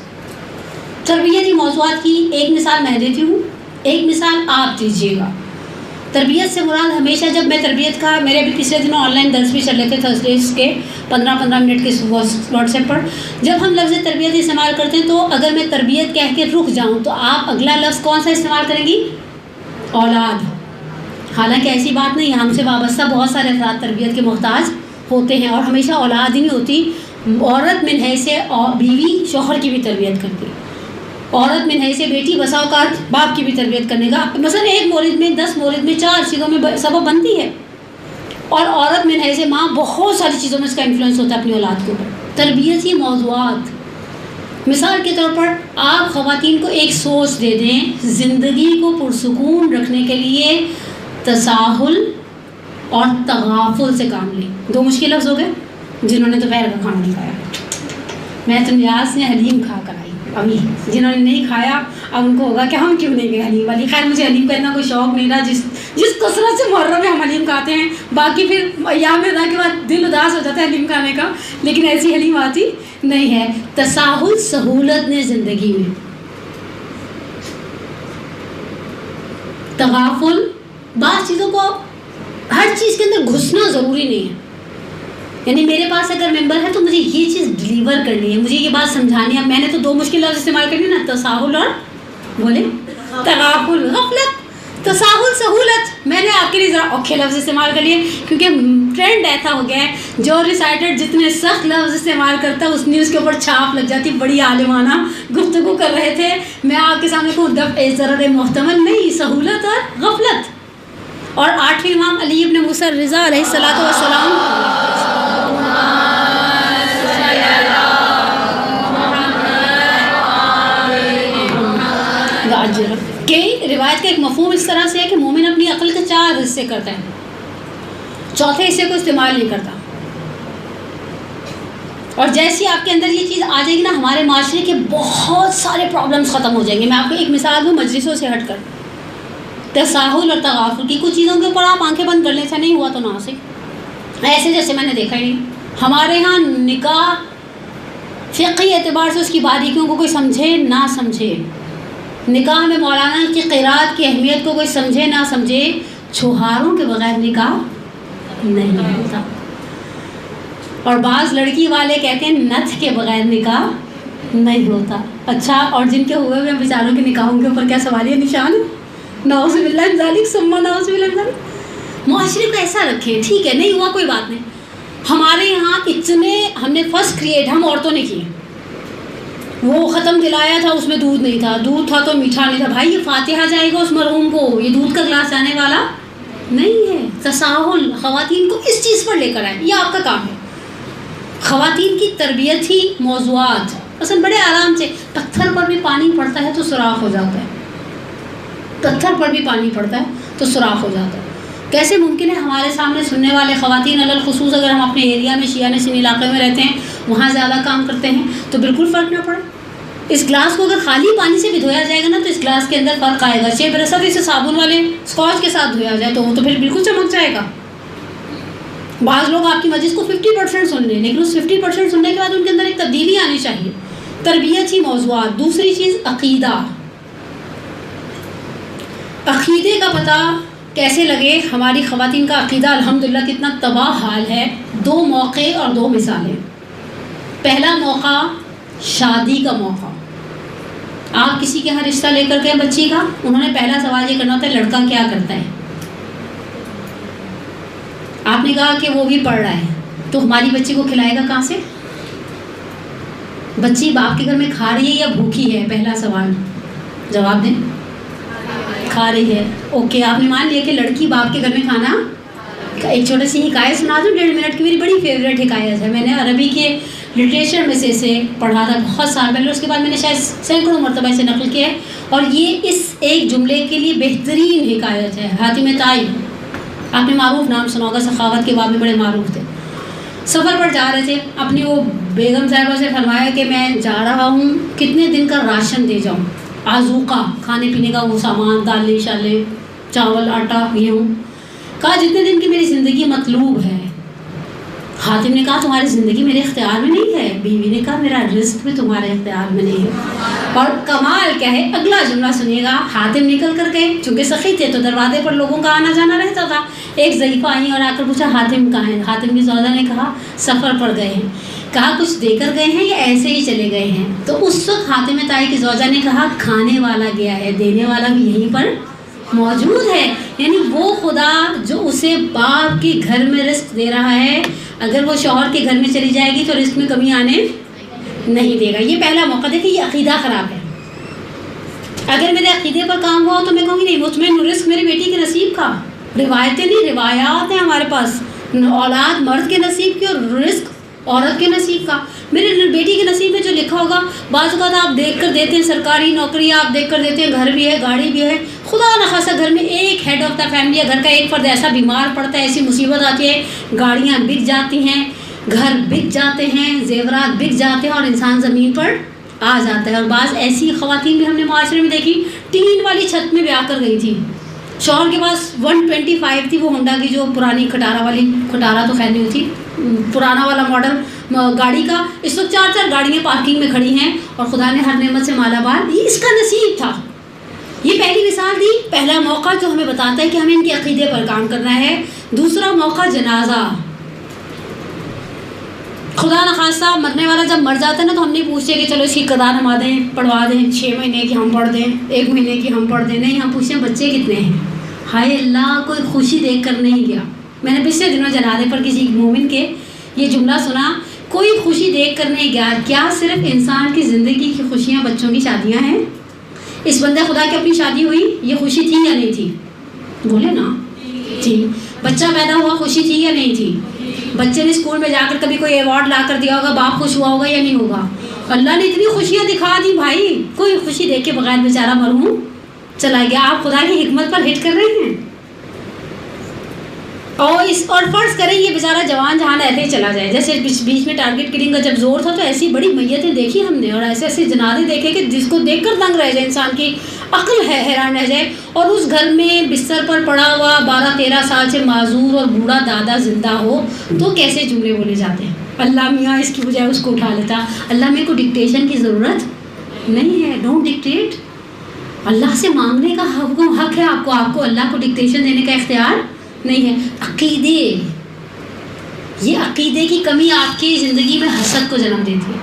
کی ایک مثال میں دیتی ہوں، ایک مثال آپ دیجیے گا. تربیت سے مراد ہمیشہ، جب میں تربیت کا، میرے ابھی پچھلے دنوں آن لائن درس بھی چل رہے تھے تھرسڈیز کے 15 منٹ کے واٹس ایپ پر. جب ہم لفظ تربیت استعمال کرتے ہیں تو اگر میں تربیت کہہ کے رک جاؤں تو آپ اگلا لفظ کون سا استعمال کریں گی؟ اولاد. حالانکہ ایسی بات نہیں ہے، ہم سے وابستہ بہت سارے افراد تربیت کے محتاج ہوتے ہیں، اور ہمیشہ اولاد ہی نہیں ہوتی. عورت من حیث سے بیوی شوہر کی بھی تربیت کرتی ہے، عورت من حیث سے بیٹی بسا اوقات باپ کی بھی تربیت کرنے کا، مثلا ایک مورد میں 10 مورد میں 4 چیزوں میں سبب بنتی ہے، اور عورت من حیث سے ماں بہت ساری چیزوں میں اس کا انفلوئنس ہوتا ہے اپنی اولاد کے اوپر. تربیتی موضوعات مثال کے طور پر آپ خواتین کو ایک سوچ دے دیں زندگی کو پرسکون رکھنے کے لیے تساہل اور تغافل سے کام لیں. 2 مشکل لفظ ہو گئے. جنہوں نے دوپہر کا کھانا نہیں کھایا, میں تو نیاز نے حلیم کھا کر آئی. ابھی جنہوں نے نہیں کھایا اب ان کو ہوگا کہ ہم کیوں نہیں گئے حلیم والی. خیر مجھے حلیم کا اتنا کوئی شوق نہیں رہا جس کثرت سے محرم میں ہم حلیم کھاتے ہیں. باقی پھر ایام رضا کے بعد دل اداس ہو جاتا ہے حلیم کھانے کا, لیکن ایسی حلیم آتی نہیں ہے. تساہل سہولت نے زندگی میں, تغافل بعض چیزوں کو ہر چیز کے اندر گھسنا ضروری نہیں ہے. یعنی میرے پاس اگر ممبر ہے تو مجھے یہ چیز ڈلیور کرنی ہے, مجھے یہ بات سمجھانی ہے. میں نے تو 2 مشکل لفظ استعمال کرنی نا, تساہل اور بولے تغافل. غفلت, تساہل, سہولت میں نے آپ کے لیے ذرا اوکھے لفظ استعمال کر لیے کیونکہ ٹرینڈ ایسا ہو گیا ہے جو ریسائٹر جتنے سخت لفظ استعمال کرتا ہے اس کے اوپر چھاپ لگ جاتی. بڑی عالمانہ گفتگو کر رہے تھے, میں آپ کے سامنے کو دفع ضرر محتمل نہیں, سہولت اور غفلت. اور 8ویں امام علی ابن موسیٰ رضا علیہ الصلوۃ والسلام کہ روایت کا ایک مفہوم اس طرح سے ہے کہ مومن اپنی عقل کے 4 حصے کرتا ہے, چوتھے حصے کو استعمال نہیں کرتا. اور جیسی آپ کے اندر یہ چیز آ جائے گی نا, ہمارے معاشرے کے بہت سارے پرابلمس ختم ہو جائیں گے. میں آپ کو ایک مثال دوں مجلسوں سے ہٹ کر. تساہل اور تغافل کی کچھ چیزوں کے اوپر آپ آنکھیں بند کر لیں, ایسا نہیں ہوا تو نہ سے ایسے جیسے میں نے دیکھا ہی نہیں. ہمارے ہاں نکاح فقہی اعتبار سے اس کی باریکیوں کو کوئی سمجھے نہ سمجھے, نکاح میں مولانا کی قرات کی اہمیت کو کوئی سمجھے نہ سمجھے, چھوہاروں کے بغیر نکاح نہیں ہوتا. اور بعض لڑکی والے کہتے ہیں نتھ کے بغیر نکاح نہیں ہوتا. اچھا, اور جن کے ہوئے ہوئے بیچاروں کے نکاحوں کے اوپر کیا سوالیہ نشان ہے؟ نعوذ باللہ من ذالک ثم نعوذ باللہ من ذالک. معاشرے کو ایسا رکھیں, ٹھیک ہے نہیں ہوا کوئی بات نہیں. ہمارے یہاں اتنے ہم نے فرسٹ کریٹ ہم عورتوں نے کیے. وہ ختم دلایا تھا, اس میں دودھ نہیں تھا, دودھ تھا تو میٹھا نہیں تھا. بھائی یہ فاتحہ جائے گا اس مرحوم کو, یہ دودھ کا گلاس آنے والا نہیں ہے. تساہل, خواتین کو اس چیز پر لے کر آئیں, یہ آپ کا کام ہے. خواتین کی تربیت ہی موضوعات اصل بڑے آرام سے. پتھر پر بھی پانی پڑتا ہے تو سوراخ ہو جاتا ہے, پتھر پر بھی پانی پڑتا ہے تو سوراخ ہو جاتا ہے. کیسے ممکن ہے ہمارے سامنے سننے والے خواتین علی الخصوص اگر ہم اپنے ایریا میں شیعہ نشین علاقے میں رہتے ہیں, وہاں زیادہ کام کرتے ہیں تو بالکل فرق نہ پڑے. اس گلاس کو اگر خالی پانی سے بھی دھویا جائے گا نا تو اس گلاس کے اندر فرق آئے گا. 6 برس اسے صابن والے اسکاچ کے ساتھ دھویا جائے تو وہ تو پھر بالکل چمک جائے گا. بعض لوگ آپ کی مجلس کو 50% سن لیں, لیکن اس 50% سننے کے بعد ان کے اندر ایک تبدیلی آنی چاہیے. تربیت ہی موضوعات. دوسری چیز عقیدہ. عقیدے کا پتہ کیسے لگے؟ ہماری خواتین کا عقیدہ الحمدللہ کتنا تباہ حال ہے. 2 موقع اور 2 مثالیں. پہلا موقع شادی کا موقع. آپ کسی کے یہاں رشتہ لے کر گئے بچی کا, انہوں نے پہلا سوال یہ کرنا ہوتا ہے لڑکا کیا کرتا ہے. آپ نے کہا کہ وہ بھی پڑھ رہا ہے, تو ہماری بچی کو کھلائے گا کہاں سے؟ بچی باپ کے گھر میں کھا رہی ہے یا بھوکی ہے؟ پہلا سوال جواب دیں. کھا رہی ہے. اوکے, آپ نے مان لیا کہ لڑکی باپ کے گھر میں کھانا. ایک چھوٹی سی حکایت سنا دوں, 1.5 منٹ کی, میری بڑی فیوریٹ حکایت ہے. میں نے عربی کے لٹریچر میں سے اسے پڑھا تھا بہت سال پہلے, اس کے بعد میں نے شاید سینکڑوں مرتبہ اسے نقل کیا ہے, اور یہ اس ایک جملے کے لیے بہترین حکایت ہے. حاتم طائی, آپ نے معروف نام سنا ہوگا, سخاوت کے باب میں بڑے معروف تھے. سفر پر جا رہے تھے, اپنی وہ بیگم صاحبہ سے فرمایا کہ میں جا رہا ہوں, کتنے دن کا راشن دے جاؤں, آذوقہ کھانے پینے کا وہ سامان, دالیں شالیں, چاول آٹا گیہوں. کہا جتنے دن کی میری زندگی مطلوب ہے. حاتم نے کہا تمہاری زندگی میرے اختیار میں نہیں ہے. بیوی نے کہا میرا رزق بھی تمہارے اختیار میں نہیں ہے. اور کمال کیا ہے, اگلا جملہ سنیے گا. حاتم نکل کر گئے, چونکہ سخی تھے تو دروازے پر لوگوں کا آنا جانا رہتا تھا. ایک ضعیفہ آئی اور آ کر پوچھا حاتم کہاں ہیں. حاتم کی زوجہ نے کہا سفر پر گئے ہیں. کہا کچھ دے کر گئے ہیں یا ایسے ہی چلے گئے ہیں؟ تو اس وقت حاتم طائی کی زوجہ نے کہا کھانے والا گیا ہے, دینے والا بھی یہیں پر موجود ہے. یعنی وہ خدا جو اسے باپ کے گھر میں رزق دے رہا ہے, اگر وہ شوہر کے گھر میں چلی جائے گی تو رزق میں کمی آنے نہیں دے گا. یہ پہلا موقع ہے کہ یہ عقیدہ خراب ہے. اگر میرے عقیدے پر کام ہوا تو میں کہوں گی نہیں مطمئن رزق میری بیٹی کے نصیب کا. روایتیں نہیں روایات ہیں ہمارے پاس, اولاد مرد کے نصیب کی اور رزق عورت کے نصیب کا. میرے بیٹی کے نصیب میں جو لکھا ہوگا، بعض اوقات آپ دیکھ کر دیتے ہیں سرکاری نوکری، آپ دیکھ کر دیتے ہیں گھر بھی ہے، گاڑی بھی ہے، خدا نخواستہ گھر میں ایک ہیڈ آف دا فیملی یا گھر کا ایک فرد ایسا بیمار پڑتا ہے، ایسی مصیبت آتی ہے، گاڑیاں بک جاتی ہیں، گھر بک جاتے ہیں، زیورات بک جاتے ہیں اور انسان زمین پر آ جاتا ہے. اور بعض ایسی خواتین بھی ہم نے معاشرے میں دیکھی، ٹین والی چھت میں بیاہ کر گئی تھی، شوہر کے پاس 125 تھی، وہ ہونڈا کی جو پرانی کھٹارا والی، کھٹارا تو خیر نہیں ہوتی، پرانا والا ماڈل گاڑی کا، اس وقت 4 گاڑیاں پارکنگ میں کھڑی ہیں اور خدا نے ہر نعمت سے مالا مال، یہ اس کا نصیب تھا. یہ پہلی مثال دی، پہلا موقع جو ہمیں بتاتا ہے کہ ہمیں ان کے عقیدے پر کام کرنا ہے. دوسرا موقع جنازہ. خدا نخواستہ مرنے والا جب مر جاتا ہے نا تو ہم نہیں پوچھتے کہ چلو اس کی قضا نما دیں، پڑھوا دیں، 6 مہینے کی ہم پڑھ دیں، 1 مہینے کی ہم پڑھ دیں. نہیں، ہم پوچھتے ہیں بچے کتنے ہیں. ہائے اللہ، کوئی خوشی دیکھ کر نہیں گیا. میں نے پچھلے دنوں جنازے پر کسی مومن کے یہ جملہ سنا، کوئی خوشی دیکھ کر نہیں گیا. کیا صرف انسان کی زندگی کی خوشیاں بچوں کی شادیاں ہیں؟ اس بندے خدا کی اپنی شادی ہوئی، یہ خوشی تھی یا نہیں تھی؟ بولے نا، تھی. بچہ پیدا ہوا، خوشی تھی یا نہیں تھی؟ بچے نے اسکول میں جا کر کبھی کوئی ایوارڈ لا کر دیا ہوگا، باپ خوش ہوا ہوگا یا نہیں ہوگا؟ اللہ نے اتنی خوشیاں دکھا دی بھائی، کوئی خوشی دیکھ کے بغیر بیچارہ مرحوم چلا گیا. آپ خدا کی حکمت پر ہٹ کر رہے ہیں. اور فرض کریں یہ بیچارہ جوان جہان ایسے ہی چلا جائے، جیسے بیچ میں ٹارگٹ کلنگ کا جب زور تھا تو ایسی بڑی میتیں دیکھی ہم نے، اور ایسے ایسے جنازے دیکھے کہ جس کو دیکھ کر دنگ رہ جائے، انسان کی عقل ہے حیران رہ جائے. اور اس گھر میں بستر پر پڑا ہوا 12-13 سال سے معذور اور بوڑھا دادا زندہ ہو تو کیسے جملے بولے جاتے ہیں؟ اللہ میاں اس کی بجائے اس کو اٹھا لیتا. اللہ میاں کو ڈکٹیشن کی ضرورت نہیں ہے. Don't dictate. اللہ سے مانگنے کا حق ہے آپ کو اللہ کو ڈکٹیشن دینے کا اختیار نہیں ہے. عقیدے، یہ عقیدے کی کمی آپ کی زندگی میں حسد کو جنم دیتی ہے.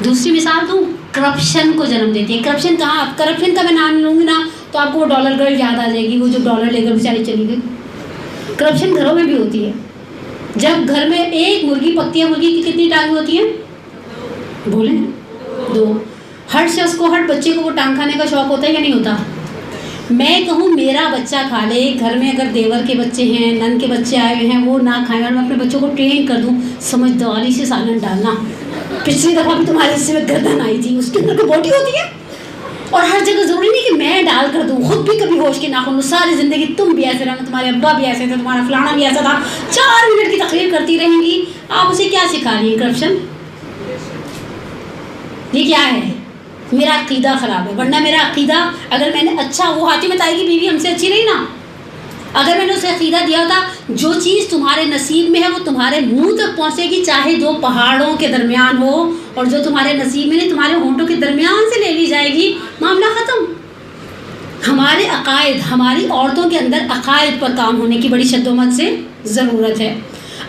دوسری مثال دوں، کرپشن کو جنم دیتی ہے. کرپشن کہاں؟ آپ کرپشن کا میں نام لوں گی نا تو آپ کو وہ ڈالر گرل یاد آ جائے گی، وہ جو ڈالر لے کر بیچاری چلی گئی. کرپشن گھروں میں بھی ہوتی ہے. جب گھر میں ایک مرغی پکتی ہے، مرغی کی کتنی ٹانگیں ہوتی ہیں؟ بولیں 2. ہر شخص کو، ہر بچے کو وہ ٹانگ کھانے کا شوق ہوتا ہے یا نہیں ہوتا؟ میں کہوں میرا بچہ کھا لے، گھر میں اگر دیور کے بچے ہیں، نن کے بچے آئے ہوئے ہیں، وہ نہ کھائیں، اور میں اپنے بچوں کو ٹرین کر دوں سمجھداری سے سالن ڈالنا. پچھلی دفعہ بھی تمہارے حصے میں گردن آئی تھی، اس کے اندر کوئی بوٹی ہوتی ہے. اور ہر جگہ ضروری نہیں کہ میں ڈال کر دوں، خود بھی کبھی ہوش کے ناخن، ساری زندگی تم بھی ایسے رہنا، تمہارے ابا بھی ایسے تھے، تمہارا فلانا بھی ایسا تھا، 4 منٹ کی تقریر کرتی رہیں گی. آپ اسے کیا سکھا رہی ہیں؟ کرپشن. یہ کیا ہے؟ میرا عقیدہ خراب ہے. ورنہ میرا عقیدہ اگر میں نے اچھا، وہ حاتم طائی کی بیوی ہم سے اچھی رہی نا، اگر میں نے اسے عقیدہ دیا ہوتا جو چیز تمہارے نصیب میں ہے وہ تمہارے منہ تک پہنچے گی، چاہے 2 پہاڑوں کے درمیان ہو، اور جو تمہارے نصیب میں نہیں تمہارے ہونٹوں کے درمیان سے لے لی جائے گی، معاملہ ختم. ہمارے عقائد، ہماری عورتوں کے اندر عقائد پر کام ہونے کی بڑی شدت سے ضرورت ہے.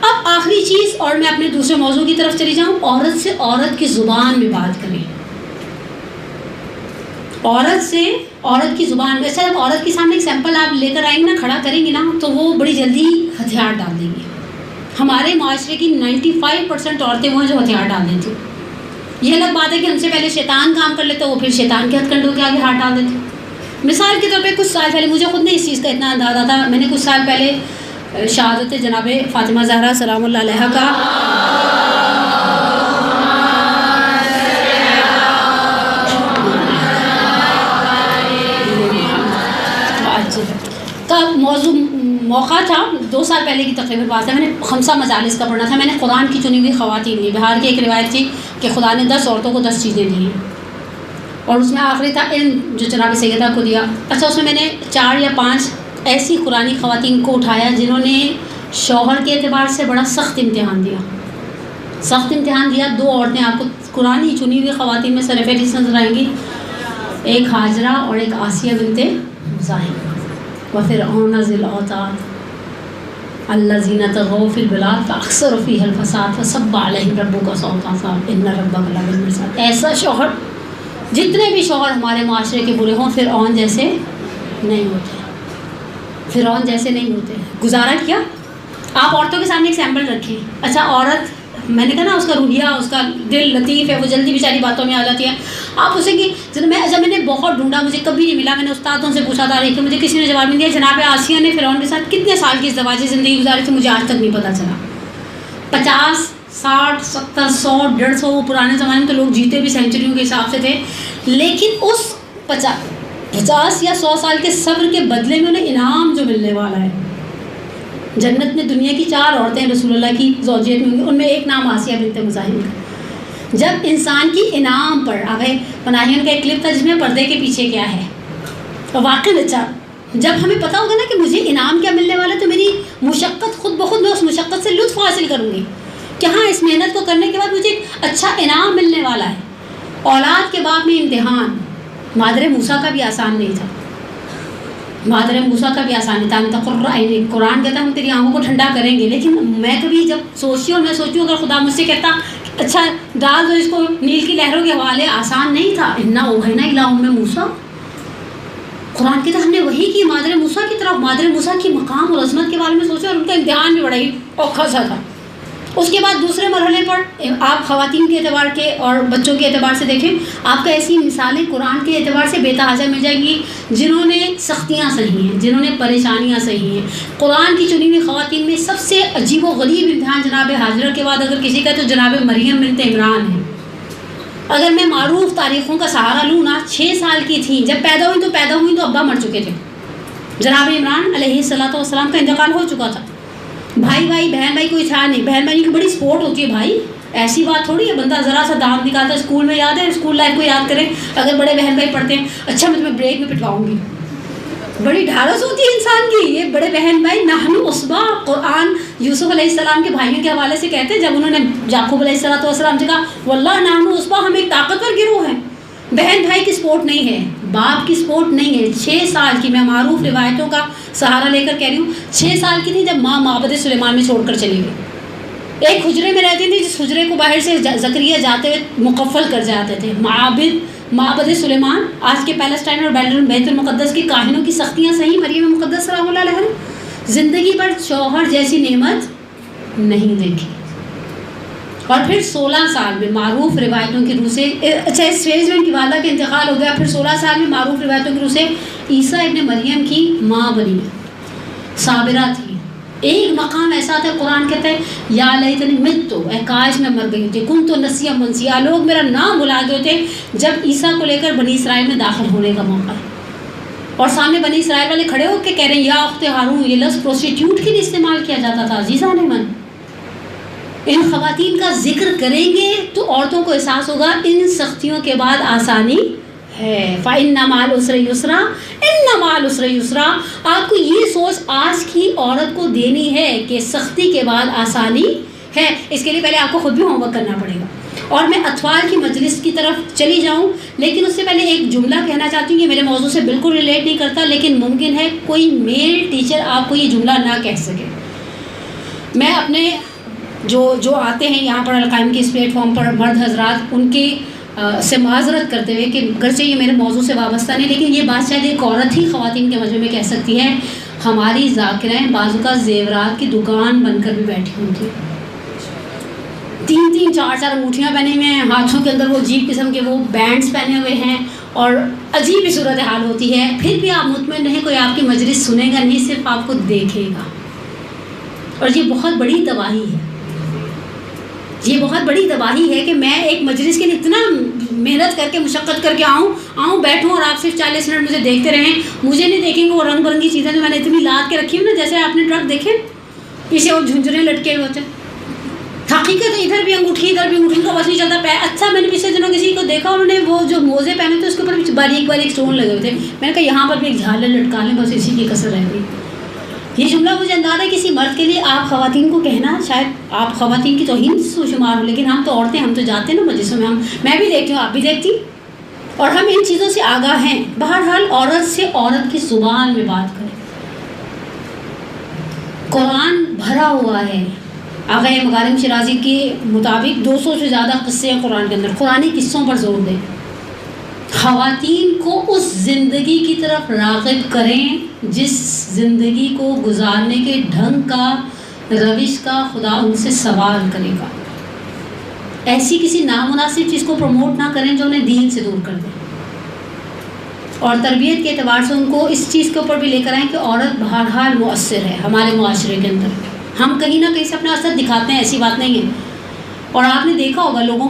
اب آخری چیز، اور میں اپنے دوسرے موضوع کی طرف چلی جاؤں، عورت سے عورت کی زبان میں بات کریں. عورت سے عورت کی زبان میں. اچھا، جب عورت کے سامنے ایک سیمپل آپ لے کر آئیں گی نا، کھڑا کریں گی نا، تو وہ بڑی جلدی ہتھیار ڈال دیں گی. ہمارے معاشرے کی 95% عورتیں وہ ہیں جو ہتھیار ڈال دیتی. یہ الگ بات ہے کہ ہم سے پہلے شیطان کام کر لیتے، وہ پھر شیطان کے ہتھ کنڈوں کے آگے ہاتھ ڈال دیتے. مثال کے طور پہ کچھ سال پہلے، مجھے خود نہیں اس چیز کا اتنا اندازہ تھا، میں نے کچھ سال پہلے شہادت جناب فاطمہ زہرا سلام اللہ علیہا کا موقع تھا. 2 سال پہلے کی تقریباً بات ہے. میں نے 5 مجالس کا پڑھنا تھا. میں نے قرآن کی چنی ہوئی خواتین لی. بہار کی ایک روایت تھی کہ خدا نے 10 عورتوں کو 10 چیزیں دی ہیں، اور اس میں آخری تھا علم جو جناب سیدہ کو دیا. اچھا، اس میں نے 4 یا 5 ایسی قرآنی خواتین کو اٹھایا جنہوں نے شوہر کے اعتبار سے بڑا سخت امتحان دیا. 2 عورتیں آپ کو قرآنی چنی ہوئی خواتین میں سرفہرست نظر آئیں گی، ایک ہاجرہ اور ایک آسیہ بنت مزاحم. وفرعون ذی الاوتاد الذین طغوا فی البلاد فاکثروا فیہا الفساد فصب علیہم ربک سوط عذاب ان ربک لبالمرصاد. ایسا شوہر، جتنے بھی شوہر ہمارے معاشرے کے برے ہوں، فرعون جیسے نہیں ہوتے. فرعون جیسے نہیں ہوتے. گزارا کیا. آپ عورتوں کے سامنے ایک سیمپل رکھیں. اچھا، عورت، میں نے کہا نا اس کا روحیہ، اس کا دل لطیف ہے، وہ جلدی بیچاری باتوں میں آ جاتی ہے. آپ اسے کہ جب میں نے بہت ڈھونڈا، مجھے کبھی نہیں ملا. میں نے استادوں سے پوچھا تھا کہ مجھے کسی نے جواب نہیں دیا. جناب آسیہ نے فرعون کے ساتھ کتنے سال کی ازدواجی زندگی گزاری تھی، مجھے آج تک نہیں پتہ چلا. 50 60 70 100 150 پرانے زمانے میں تو لوگ جیتے بھی سینچریوں کے حساب سے تھے، لیکن اس 50 یا 100 سال کے صبر کے بدلے میں انہیں انعام جو ملنے والا ہے، جنت میں دنیا کی 4 عورتیں رسول اللہ کی زوجیت میں ہوں گی، ان میں ایک نام آسیہ بنت مزاحم کا۔ جب انسان کی انعام پر آگے پناہیوں کا ایک کلپ تھا جس میں پردے کے پیچھے کیا ہے، اور واقعی اچھا، جب ہمیں پتہ ہوگا نا کہ مجھے انعام کیا ملنے والا ہے تو میری مشقت خود بخود میں اس مشقت سے لطف حاصل کروں گی کہ ہاں اس محنت کو کرنے کے بعد مجھے ایک اچھا انعام ملنے والا ہے۔ اولاد کے بعد میں امتحان، مادر موسیٰ کا بھی آسان نہیں تھا، مادر موسیٰ کا بھی آسان نہیں تھا۔ قرآن کہتا ہے ہم تیری آنکھوں کو ٹھنڈا کریں گے، لیکن میں کبھی جب سوچتی ہوں اور میں سوچتی ہوں اگر خدا مجھ سے کہتا اچھا ڈال دو اس کو نیل کی لہروں کے حوالے، آسان نہیں تھا۔ انا اوحینا الی ام موسیٰ، قرآن کہتا ہے ہم نے وحی کی مادر موسیٰ کی طرف، مادر موسیٰ کی مقام اور عظمت کے بارے میں سوچا، اور ان کا امتحان بھی بڑا ہی اوکھا سا تھا۔ اس کے بعد دوسرے مرحلے پر آپ خواتین کے اعتبار کے اور بچوں کے اعتبار سے دیکھیں، آپ کو ایسی مثالیں قرآن کے اعتبار سے بے تحاشا مل جائیں گی جنہوں نے سختیاں سہی ہیں، جنہوں نے پریشانیاں سہی ہیں۔ قرآن کی چنی ہوئی خواتین میں سب سے عجیب و غریب امتحان جناب ہاجرہ کے بعد اگر کسی کا تو جناب مریم بنت عمران ہے۔ اگر میں معروف تاریخوں کا سہارا لوں نا، 6 سال کی تھیں جب پیدا ہوئی تو ابا مر چکے تھے، جناب عمران علیہ السلام کا انتقال ہو چکا تھا۔ بہن بھائی کوئی تھا نہیں، بہن بھائی کی بڑی سپورٹ ہوتی ہے بھائی، ایسی بات تھوڑی ہے بندہ ذرا سا دام نکالتا ہے۔ اسکول میں یاد ہے، اسکول لائف کو یاد کریں، اگر بڑے بہن بھائی پڑھتے ہیں اچھا میں تمہیں بریک میں پٹواؤں گی، بڑی ڈھارس ہوتی ہے انسان کی۔ یہ بڑے بہن بھائی نحن عصبہ، قرآن یوسف علیہ السلام کے بھائیوں کے حوالے سے کہتے ہیں جب انہوں نے یعقوب علیہ السلام سے کہا واللہ نحن عصبہ، ہم ایک طاقتور گروہ ہیں، بہن بھائی کی سپورٹ نہیں ہے، باپ کی سپورٹ نہیں ہے۔ 6 سال کی، میں معروف روایتوں کا سہارا لے کر کہہ رہی ہوں، 6 سال کی تھی جب ماں معبد سلیمان میں چھوڑ کر چلی گئی۔ ایک حجرے میں رہتی تھی جس حجرے کو باہر سے زکریا جاتے ہوئے مقفل کر جاتے تھے۔ معبد سلیمان، آج کے پیلسٹائن اور بیت المقدس کی کاہنوں کی سختیاں سہی، مریم مقدس سلام اللہ علیہ نے زندگی پر شوہر جیسی نعمت نہیں دیکھی، اور پھر 16 سال میں معروف روایتوں کی روح سے اچھا اس فیز میں ان کی والدہ کا انتقال ہو گیا، پھر 16 سال میں معروف روایتوں کی روح سے عیسیٰ ابن مریم کی ماں بنی، صابرہ تھی۔ ایک مقام ایسا تھا قرآن کہتا ہے یا لیتنی متّ، اے کاش میں مر گئی ہوتی، کنت نسیا منسیا، لوگ میرا نام بھلا گئے ہوتے جب عیسیٰ کو لے کر بنی اسرائیل میں داخل ہونے کا موقع ہے، اور سامنے بنی اسرائیل والے کھڑے ہو کے کہہ رہے ہیں یا اخت ہارون، یہ لفظ پروسٹیٹیوٹ کے لیے استعمال کیا جاتا تھا۔ عزیزان من، ان خواتین کا ذکر کریں گے تو عورتوں کو احساس ہوگا ان سختیوں کے بعد آسانی ہے۔ فَإِنَّ مَعَ الْعُسْرِ يُسْرًا، إِنَّ مَعَ الْعُسْرِ يُسْرًا۔ آپ کو یہ سوچ آج کی عورت کو دینی ہے کہ سختی کے بعد آسانی ہے۔ اس کے لیے پہلے آپ کو خود بھی ہوم ورک کرنا پڑے گا، اور میں اطفال کی مجلس کی طرف چلی جاؤں، لیکن اس سے پہلے ایک جملہ کہنا چاہتی ہوں کہ میرے موضوع سے بالکل ریلیٹ نہیں کرتا، لیکن ممکن ہے کوئی میل ٹیچر آپ کو یہ جملہ نہ کہہ سکے۔ میں اپنے جو آتے ہیں یہاں پر القائم کے اس پلیٹ فارم پر مرد حضرات، ان کی سے معذرت کرتے ہوئے کہ گرچہ یہ میرے موضوع سے وابستہ نہیں، لیکن یہ بات شاید ایک عورت ہی خواتین کے مجمع میں کہہ سکتی ہے، ہماری ذاکریں بعض اوقات زیورات کی دکان بن کر بھی بیٹھی ہوں گی، 3 4 انگوٹھیاں پہنے ہوئے ہیں، ہاتھوں کے اندر وہ عجیب قسم کے وہ بینڈز پہنے ہوئے ہیں، اور عجیب ہی صورت حال ہوتی ہے، پھر بھی آپ مطمئن رہیں کوئی آپ کی مجلس سنے گا نہیں، صرف آپ کو دیکھے گا، اور یہ بہت بڑی تباہی ہے۔ یہ بہت بڑی تباہی ہے کہ میں ایک مجلس کے لیے اتنا محنت کر کے مشقت کر کے آؤں بیٹھوں اور آپ صرف 40 منٹ مجھے دیکھتے رہیں، مجھے نہیں دیکھیں گے وہ رنگ برنگی چیزیں جو میں نے اتنی لاد کے رکھی ہوں نا، جیسے آپ نے ٹرک دیکھے پیچھے وہ جھنجھنے لٹکے ہوئے ہوتے ہیں، حقیقت ادھر بھی انگوٹھی ادھر بھی انگوٹھی، ان کا بس نہیں چلتا۔ اچھا میں نے پچھلے دنوں کسی کو دیکھا، انہوں نے وہ جو موزے پہنے تھے اس کے اوپر باریک اسٹون لگے ہوئے تھے، میں نے کہا یہاں پر بھی ایک جھالر لٹکا لیں، بس اسی کی کسر رہ گئی۔ یہ جملہ مجھے اندازہ ہے کسی مرد کے لیے آپ خواتین کو کہنا شاید آپ خواتین کی توہین شمار ہو، لیکن ہم تو عورتیں، ہم تو جاتے ہیں نا مجلسوں میں، میں بھی دیکھتی ہوں، آپ بھی دیکھتی، اور ہم ان چیزوں سے آگاہ ہیں۔ بہرحال عورت سے عورت کی زبان میں بات کریں۔ قرآن بھرا ہوا ہے، آغا مغارم شرازی کے مطابق 200 سے زیادہ قصے ہیں قرآن کے اندر، قرآنی قصوں پر زور دیں، خواتین کو اس زندگی کی طرف راغب کریں جس زندگی کو گزارنے کے ڈھنگ کا، روش کا خدا ان سے سوال کرے گا۔ ایسی کسی نامناسب چیز کو پروموٹ نہ کریں جو انہیں دین سے دور کر دیں، اور تربیت کے اعتبار سے ان کو اس چیز کے اوپر بھی لے کر آئیں کہ عورت بہرحال مؤثر ہے ہمارے معاشرے کے اندر۔ ہم کہیں نہ کہیں سے اپنا اثر دکھاتے ہیں، ایسی بات نہیں ہے. اور آپ نے دیکھا ہوگا لوگوں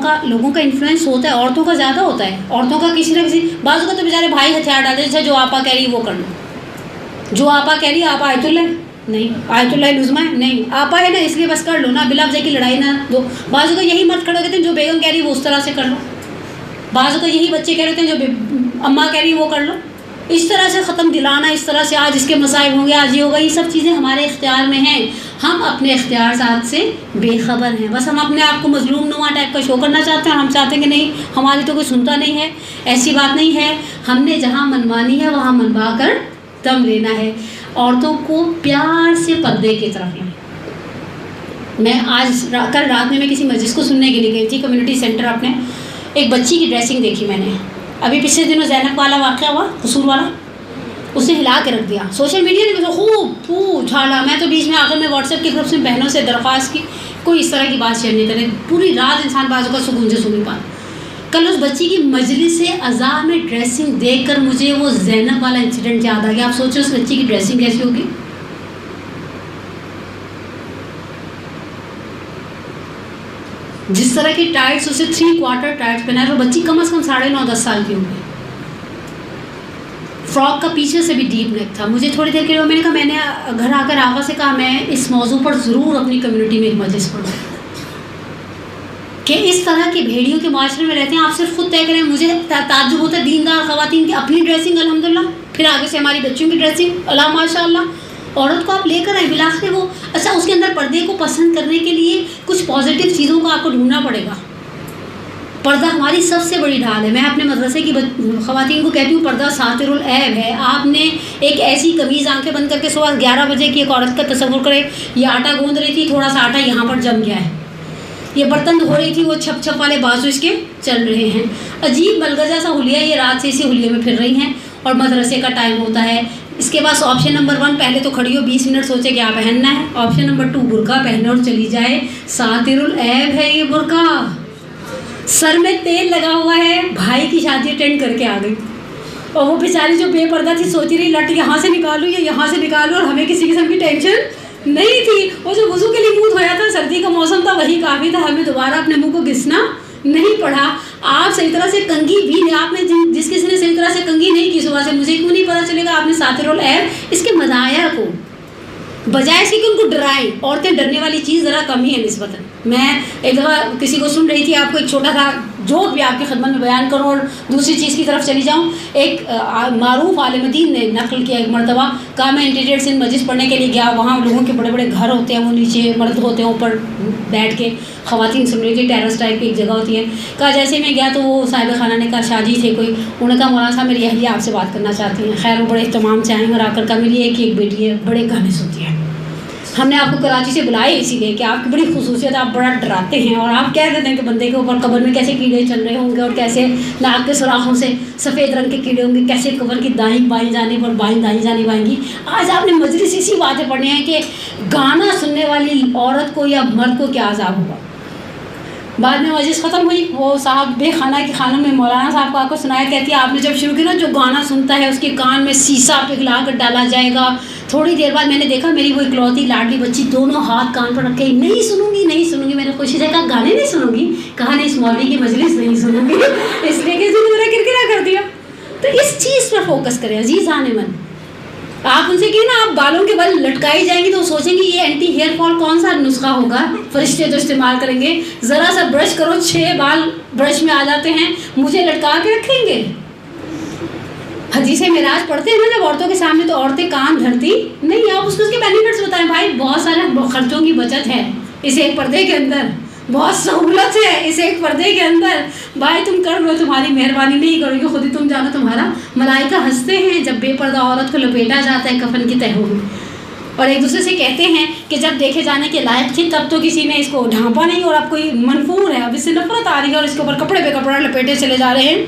کا انفلوئنس ہوتا ہے، عورتوں کا زیادہ ہوتا ہے. عورتوں کا کسی نہ کسی بعضوں کا تو بیچارے بھائی ہتھیار ڈالتے ہیں، جیسے جو آپا کہہ رہی ہے وہ کر لو، جو آپا کہہ رہی ہے. آپا آیت اللہ نہیں، آیت اللہ لزما ہے نہیں، آپا ہے نا اس لیے بس کر لو نا، بلا وجہ کی لڑائی نہ دو. بعضوں کا یہی مت کھڑا کہتے ہیں جو بیگم کہہ رہی ہے وہ اس طرح سے کر لو، بعضوں کا یہی بچے کہہ رہے ہیں جو اماں کہہ رہی ہے وہ کر لو. اس طرح سے ختم دلانا، اس طرح سے آج اس کے مسائل ہوں گے، آج یہ ہوگا، یہ سب چیزیں ہمارے اختیار میں ہیں. ہم اپنے اختیارات سے بے خبر ہیں، بس ہم اپنے آپ کو مظلوم نما ٹائپ کا شو کرنا چاہتے ہیں. ہم چاہتے ہیں کہ نہیں ہماری تو کوئی سنتا نہیں ہے. ایسی بات نہیں ہے، ہم نے جہاں منوانی ہے وہاں منوا کر دم لینا ہے. عورتوں کو پیار سے پردے کی طرف لیں. میں کل رات میں کسی مجلس کو سننے کے لیے گئی تھی کمیونٹی سینٹر. اپنے ایک بچی کی ڈریسنگ دیکھی میں نے، ابھی پچھلے دنوں زینب والا واقعہ ہوا قصور والا، اس نے ہلا کے رکھ دیا. سوشل میڈیا نے مجھے خوب اچھالا. میں تو بیچ میں آخر میں واٹس ایپ کے گروپ میں بہنوں سے درخواست کی کوئی اس طرح کی بات شیئر نہیں کرے. پوری رات انسان بازو کا سکون سے سن نہیں پاتا. کل اس بچی کی مجلس عزا میں ڈریسنگ دیکھ کر مجھے وہ زینب والا انسیڈنٹ یاد آ گیا. آپ سوچو اس بچی کی ڈریسنگ کیسی ہوگی. جس طرح کی ٹائٹس، اسے 3/4 ٹائٹس پہنا ہے، وہ بچی کم از کم 9.5-10 سال کی ہوگی. فراک کا پیچھے سے بھی ڈیپ نیک تھا. مجھے تھوڑی دیر کے لیے میں نے کہا، میں نے گھر آ کر آغا سے کہا میں اس موضوع پر ضرور اپنی کمیونٹی میں ایک مجلس پڑھوں کہ اس طرح کے بھیڑیوں کے معاشرے میں رہتے ہیں. آپ صرف خود طے کریں. مجھے تعجب ہوتا ہے دیندار خواتین کی اپنی ڈریسنگ الحمدللہ، پھر آگے سے ہماری بچیوں کی ڈریسنگ اللہ ماشاء اللہ. عورت کو آپ لے کر آئیں بلاخر وہ اچھا اس کے اندر پردے کو پسند کرنے کے لیے کچھ پازیٹیو چیزوں کو آپ کو ڈھونڈنا پڑے گا. پردہ ہماری سب سے بڑی ڈھال ہے. میں اپنے مدرسے کی خواتین کو کہتی ہوں پردہ ساتر العیب ہے. آپ نے ایک ایسی قمیض آنکھیں بند کر کے صبح 11 بجے کی ایک عورت کا تصور کرے، یہ آٹا گوندھ رہی تھی، تھوڑا سا آٹا یہاں پر جم گیا ہے، یہ برتن دھو رہی تھی، وہ چھپ چھپ والے بازو اس کے چل رہے ہیں، عجیب ملگجا سا حلیہ، یہ رات سے اسی حلیے میں پھر رہی ہیں اور مدرسے کا ٹائم ہوتا ہے. اس کے بعد آپشن نمبر 1 پہلے تو کھڑی ہو 20 منٹ سوچے کیا پہننا ہے. آپشن نمبر 2 برقع پہنے اور چلی جائے. ساتر العیب ہے یہ برقع. سر میں تیل لگا ہوا ہے، بھائی کی شادی اٹینڈ کر کے آ گئی اور وہ بیچاری جو بے پردہ تھی سوچ رہی لٹ یہاں سے نکالوں یا یہاں سے نکالوں، اور ہمیں کسی قسم کی ٹینشن نہیں تھی. وہ جو وضو کے لیے منہ دھویا تھا، سردی کا موسم تھا، وہی کافی تھا. ہمیں دوبارہ اپنے منہ کو گھسنا نہیں پڑا. آپ صحیح طرح سے کنگھی بھی نہیں، آپ نے جس کسی نے صحیح طرح سے کنگھی نہیں کی صبح سے، مجھے کیوں نہیں پتا چلے گا آپ نے ساتر العیب. اس کے مزایا کو بجائے اس کہ ان کو ڈرائیں. عورتیں ڈرنے والی چیز ذرا کم ہی ہے نسبتاً. میں ایک دفعہ کسی کو سن رہی تھی، آپ کو ایک چھوٹا سا جوک بھی آپ کی خدمت میں بیان کروں اور دوسری چیز کی طرف چلی جاؤں. ایک معروف عالم دین نے نقل کیا ایک مرتبہ، کہا میں انٹیریئر سے مجلس پڑھنے کے لیے گیا، وہاں لوگوں کے بڑے بڑے گھر ہوتے ہیں، وہ نیچے مرد ہوتے ہیں، اوپر بیٹھ کے خواتین سن رہی تھی، ٹیرس ٹائپ کی ایک جگہ ہوتی ہے. کہا جیسے میں گیا تو وہ صاحب خانہ نے کہا شاہ جی تھے کوئی، انہوں نے کہا مولانا صاحب میری اہلیہ آپ سے بات کرنا چاہتی ہیں. خیر وہ بڑے اہتمام سے آئیں اور آ کر کہا میری ایک بیٹی ہے، بڑے گانے سنتی ہے، ہم نے آپ کو کراچی سے بلائے اسی لیے کہ آپ کی بڑی خصوصیت، آپ بڑا ڈراتے ہیں اور آپ کہہ دیتے ہیں کہ بندے کے اوپر قبر میں کیسے کیڑے چل رہے ہوں گے اور کیسے ناک کے سوراخوں سے سفید رنگ کے کیڑے ہوں گے، کیسے قبر کی دائیں بائیں جانب اور بائیں دائیں جانب آئیں گی. آج آپ نے مجلس اسی باتیں پڑھنی ہیں کہ گانا سننے والی عورت کو یا مرد کو کیا عذاب ہوگا. بعد میں مجلس ختم ہوئی، وہ صاحب بے خانہ کی خانم میں مولانا صاحب کو آ کو سنایا، کہتی ہے آپ نے جب شروع کی نا، جو گانا سنتا ہے اس کے کان میں سیسا پگھلا کر ڈالا جائے گا. تھوڑی دیر بعد میں نے دیکھا میری وہ اکلوتی لاڈلی بچی دونوں ہاتھ کان پر رکھے، نہیں سنوں گی نہیں سنوں گی. میں نے خوشی سے کہا گانے نہیں سنوں گی؟ کہا نہیں اس مولوی کی مجلس نہیں سنوں گی، اس لیے کہ میرا کرکرا کر دیا. تو اس چیز پر فوکس کریں عزیزان من. آپ ان سے کہیں نا آپ بالوں کے بل لٹکائی جائیں گی تو وہ سوچیں گے یہ اینٹی ہیئر فال کون سا نسخہ ہوگا، فرشتے تو استعمال کریں گے. ذرا سا برش کرو 6 بال برش میں آ جاتے ہیں، مجھے لٹکا کے رکھیں گے. حدیث معراج پڑھتے ہیں نا جب عورتوں کے سامنے تو عورتیں کان دھرتی نہیں. آپ اس کو اس کے بینیفٹس بتائیں. بھائی بہت سارے خرچوں کی بچت ہے اس ایک پردے کے اندر، بہت سہولت ہے اس ایک پردے کے اندر. بھائی تم کر لو، تمہاری مہربانی نہیں کرو گے، خود ہی تم جانو تمہارا ملائکہ ہنستے ہیں جب بے پردہ عورت کو لپیٹا جاتا ہے کفن کی تہوں میں، اور ایک دوسرے سے کہتے ہیں کہ جب دیکھے جانے کے لائق تھی تب تو کسی نے اس کو ڈھانپا نہیں اور اب کوئی منفور ہے، اب اس سے نفرت آ رہی ہے اور اس کے اوپر کپڑے پہ کپڑا لپیٹے چلے جا رہے ہیں.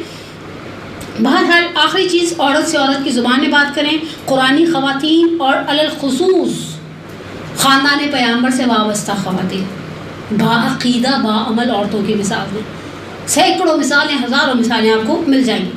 بہرحال آخری چیز، عورت سے عورت کی زبان میں بات کریں. قرآنی خواتین اور الخصوص خاندان پیغمبر سے وابستہ خواتین، باعقیدہ باعمل عورتوں کی مثال میں سینکڑوں مثالیں، ہزاروں مثالیں آپ کو مل جائیں گی.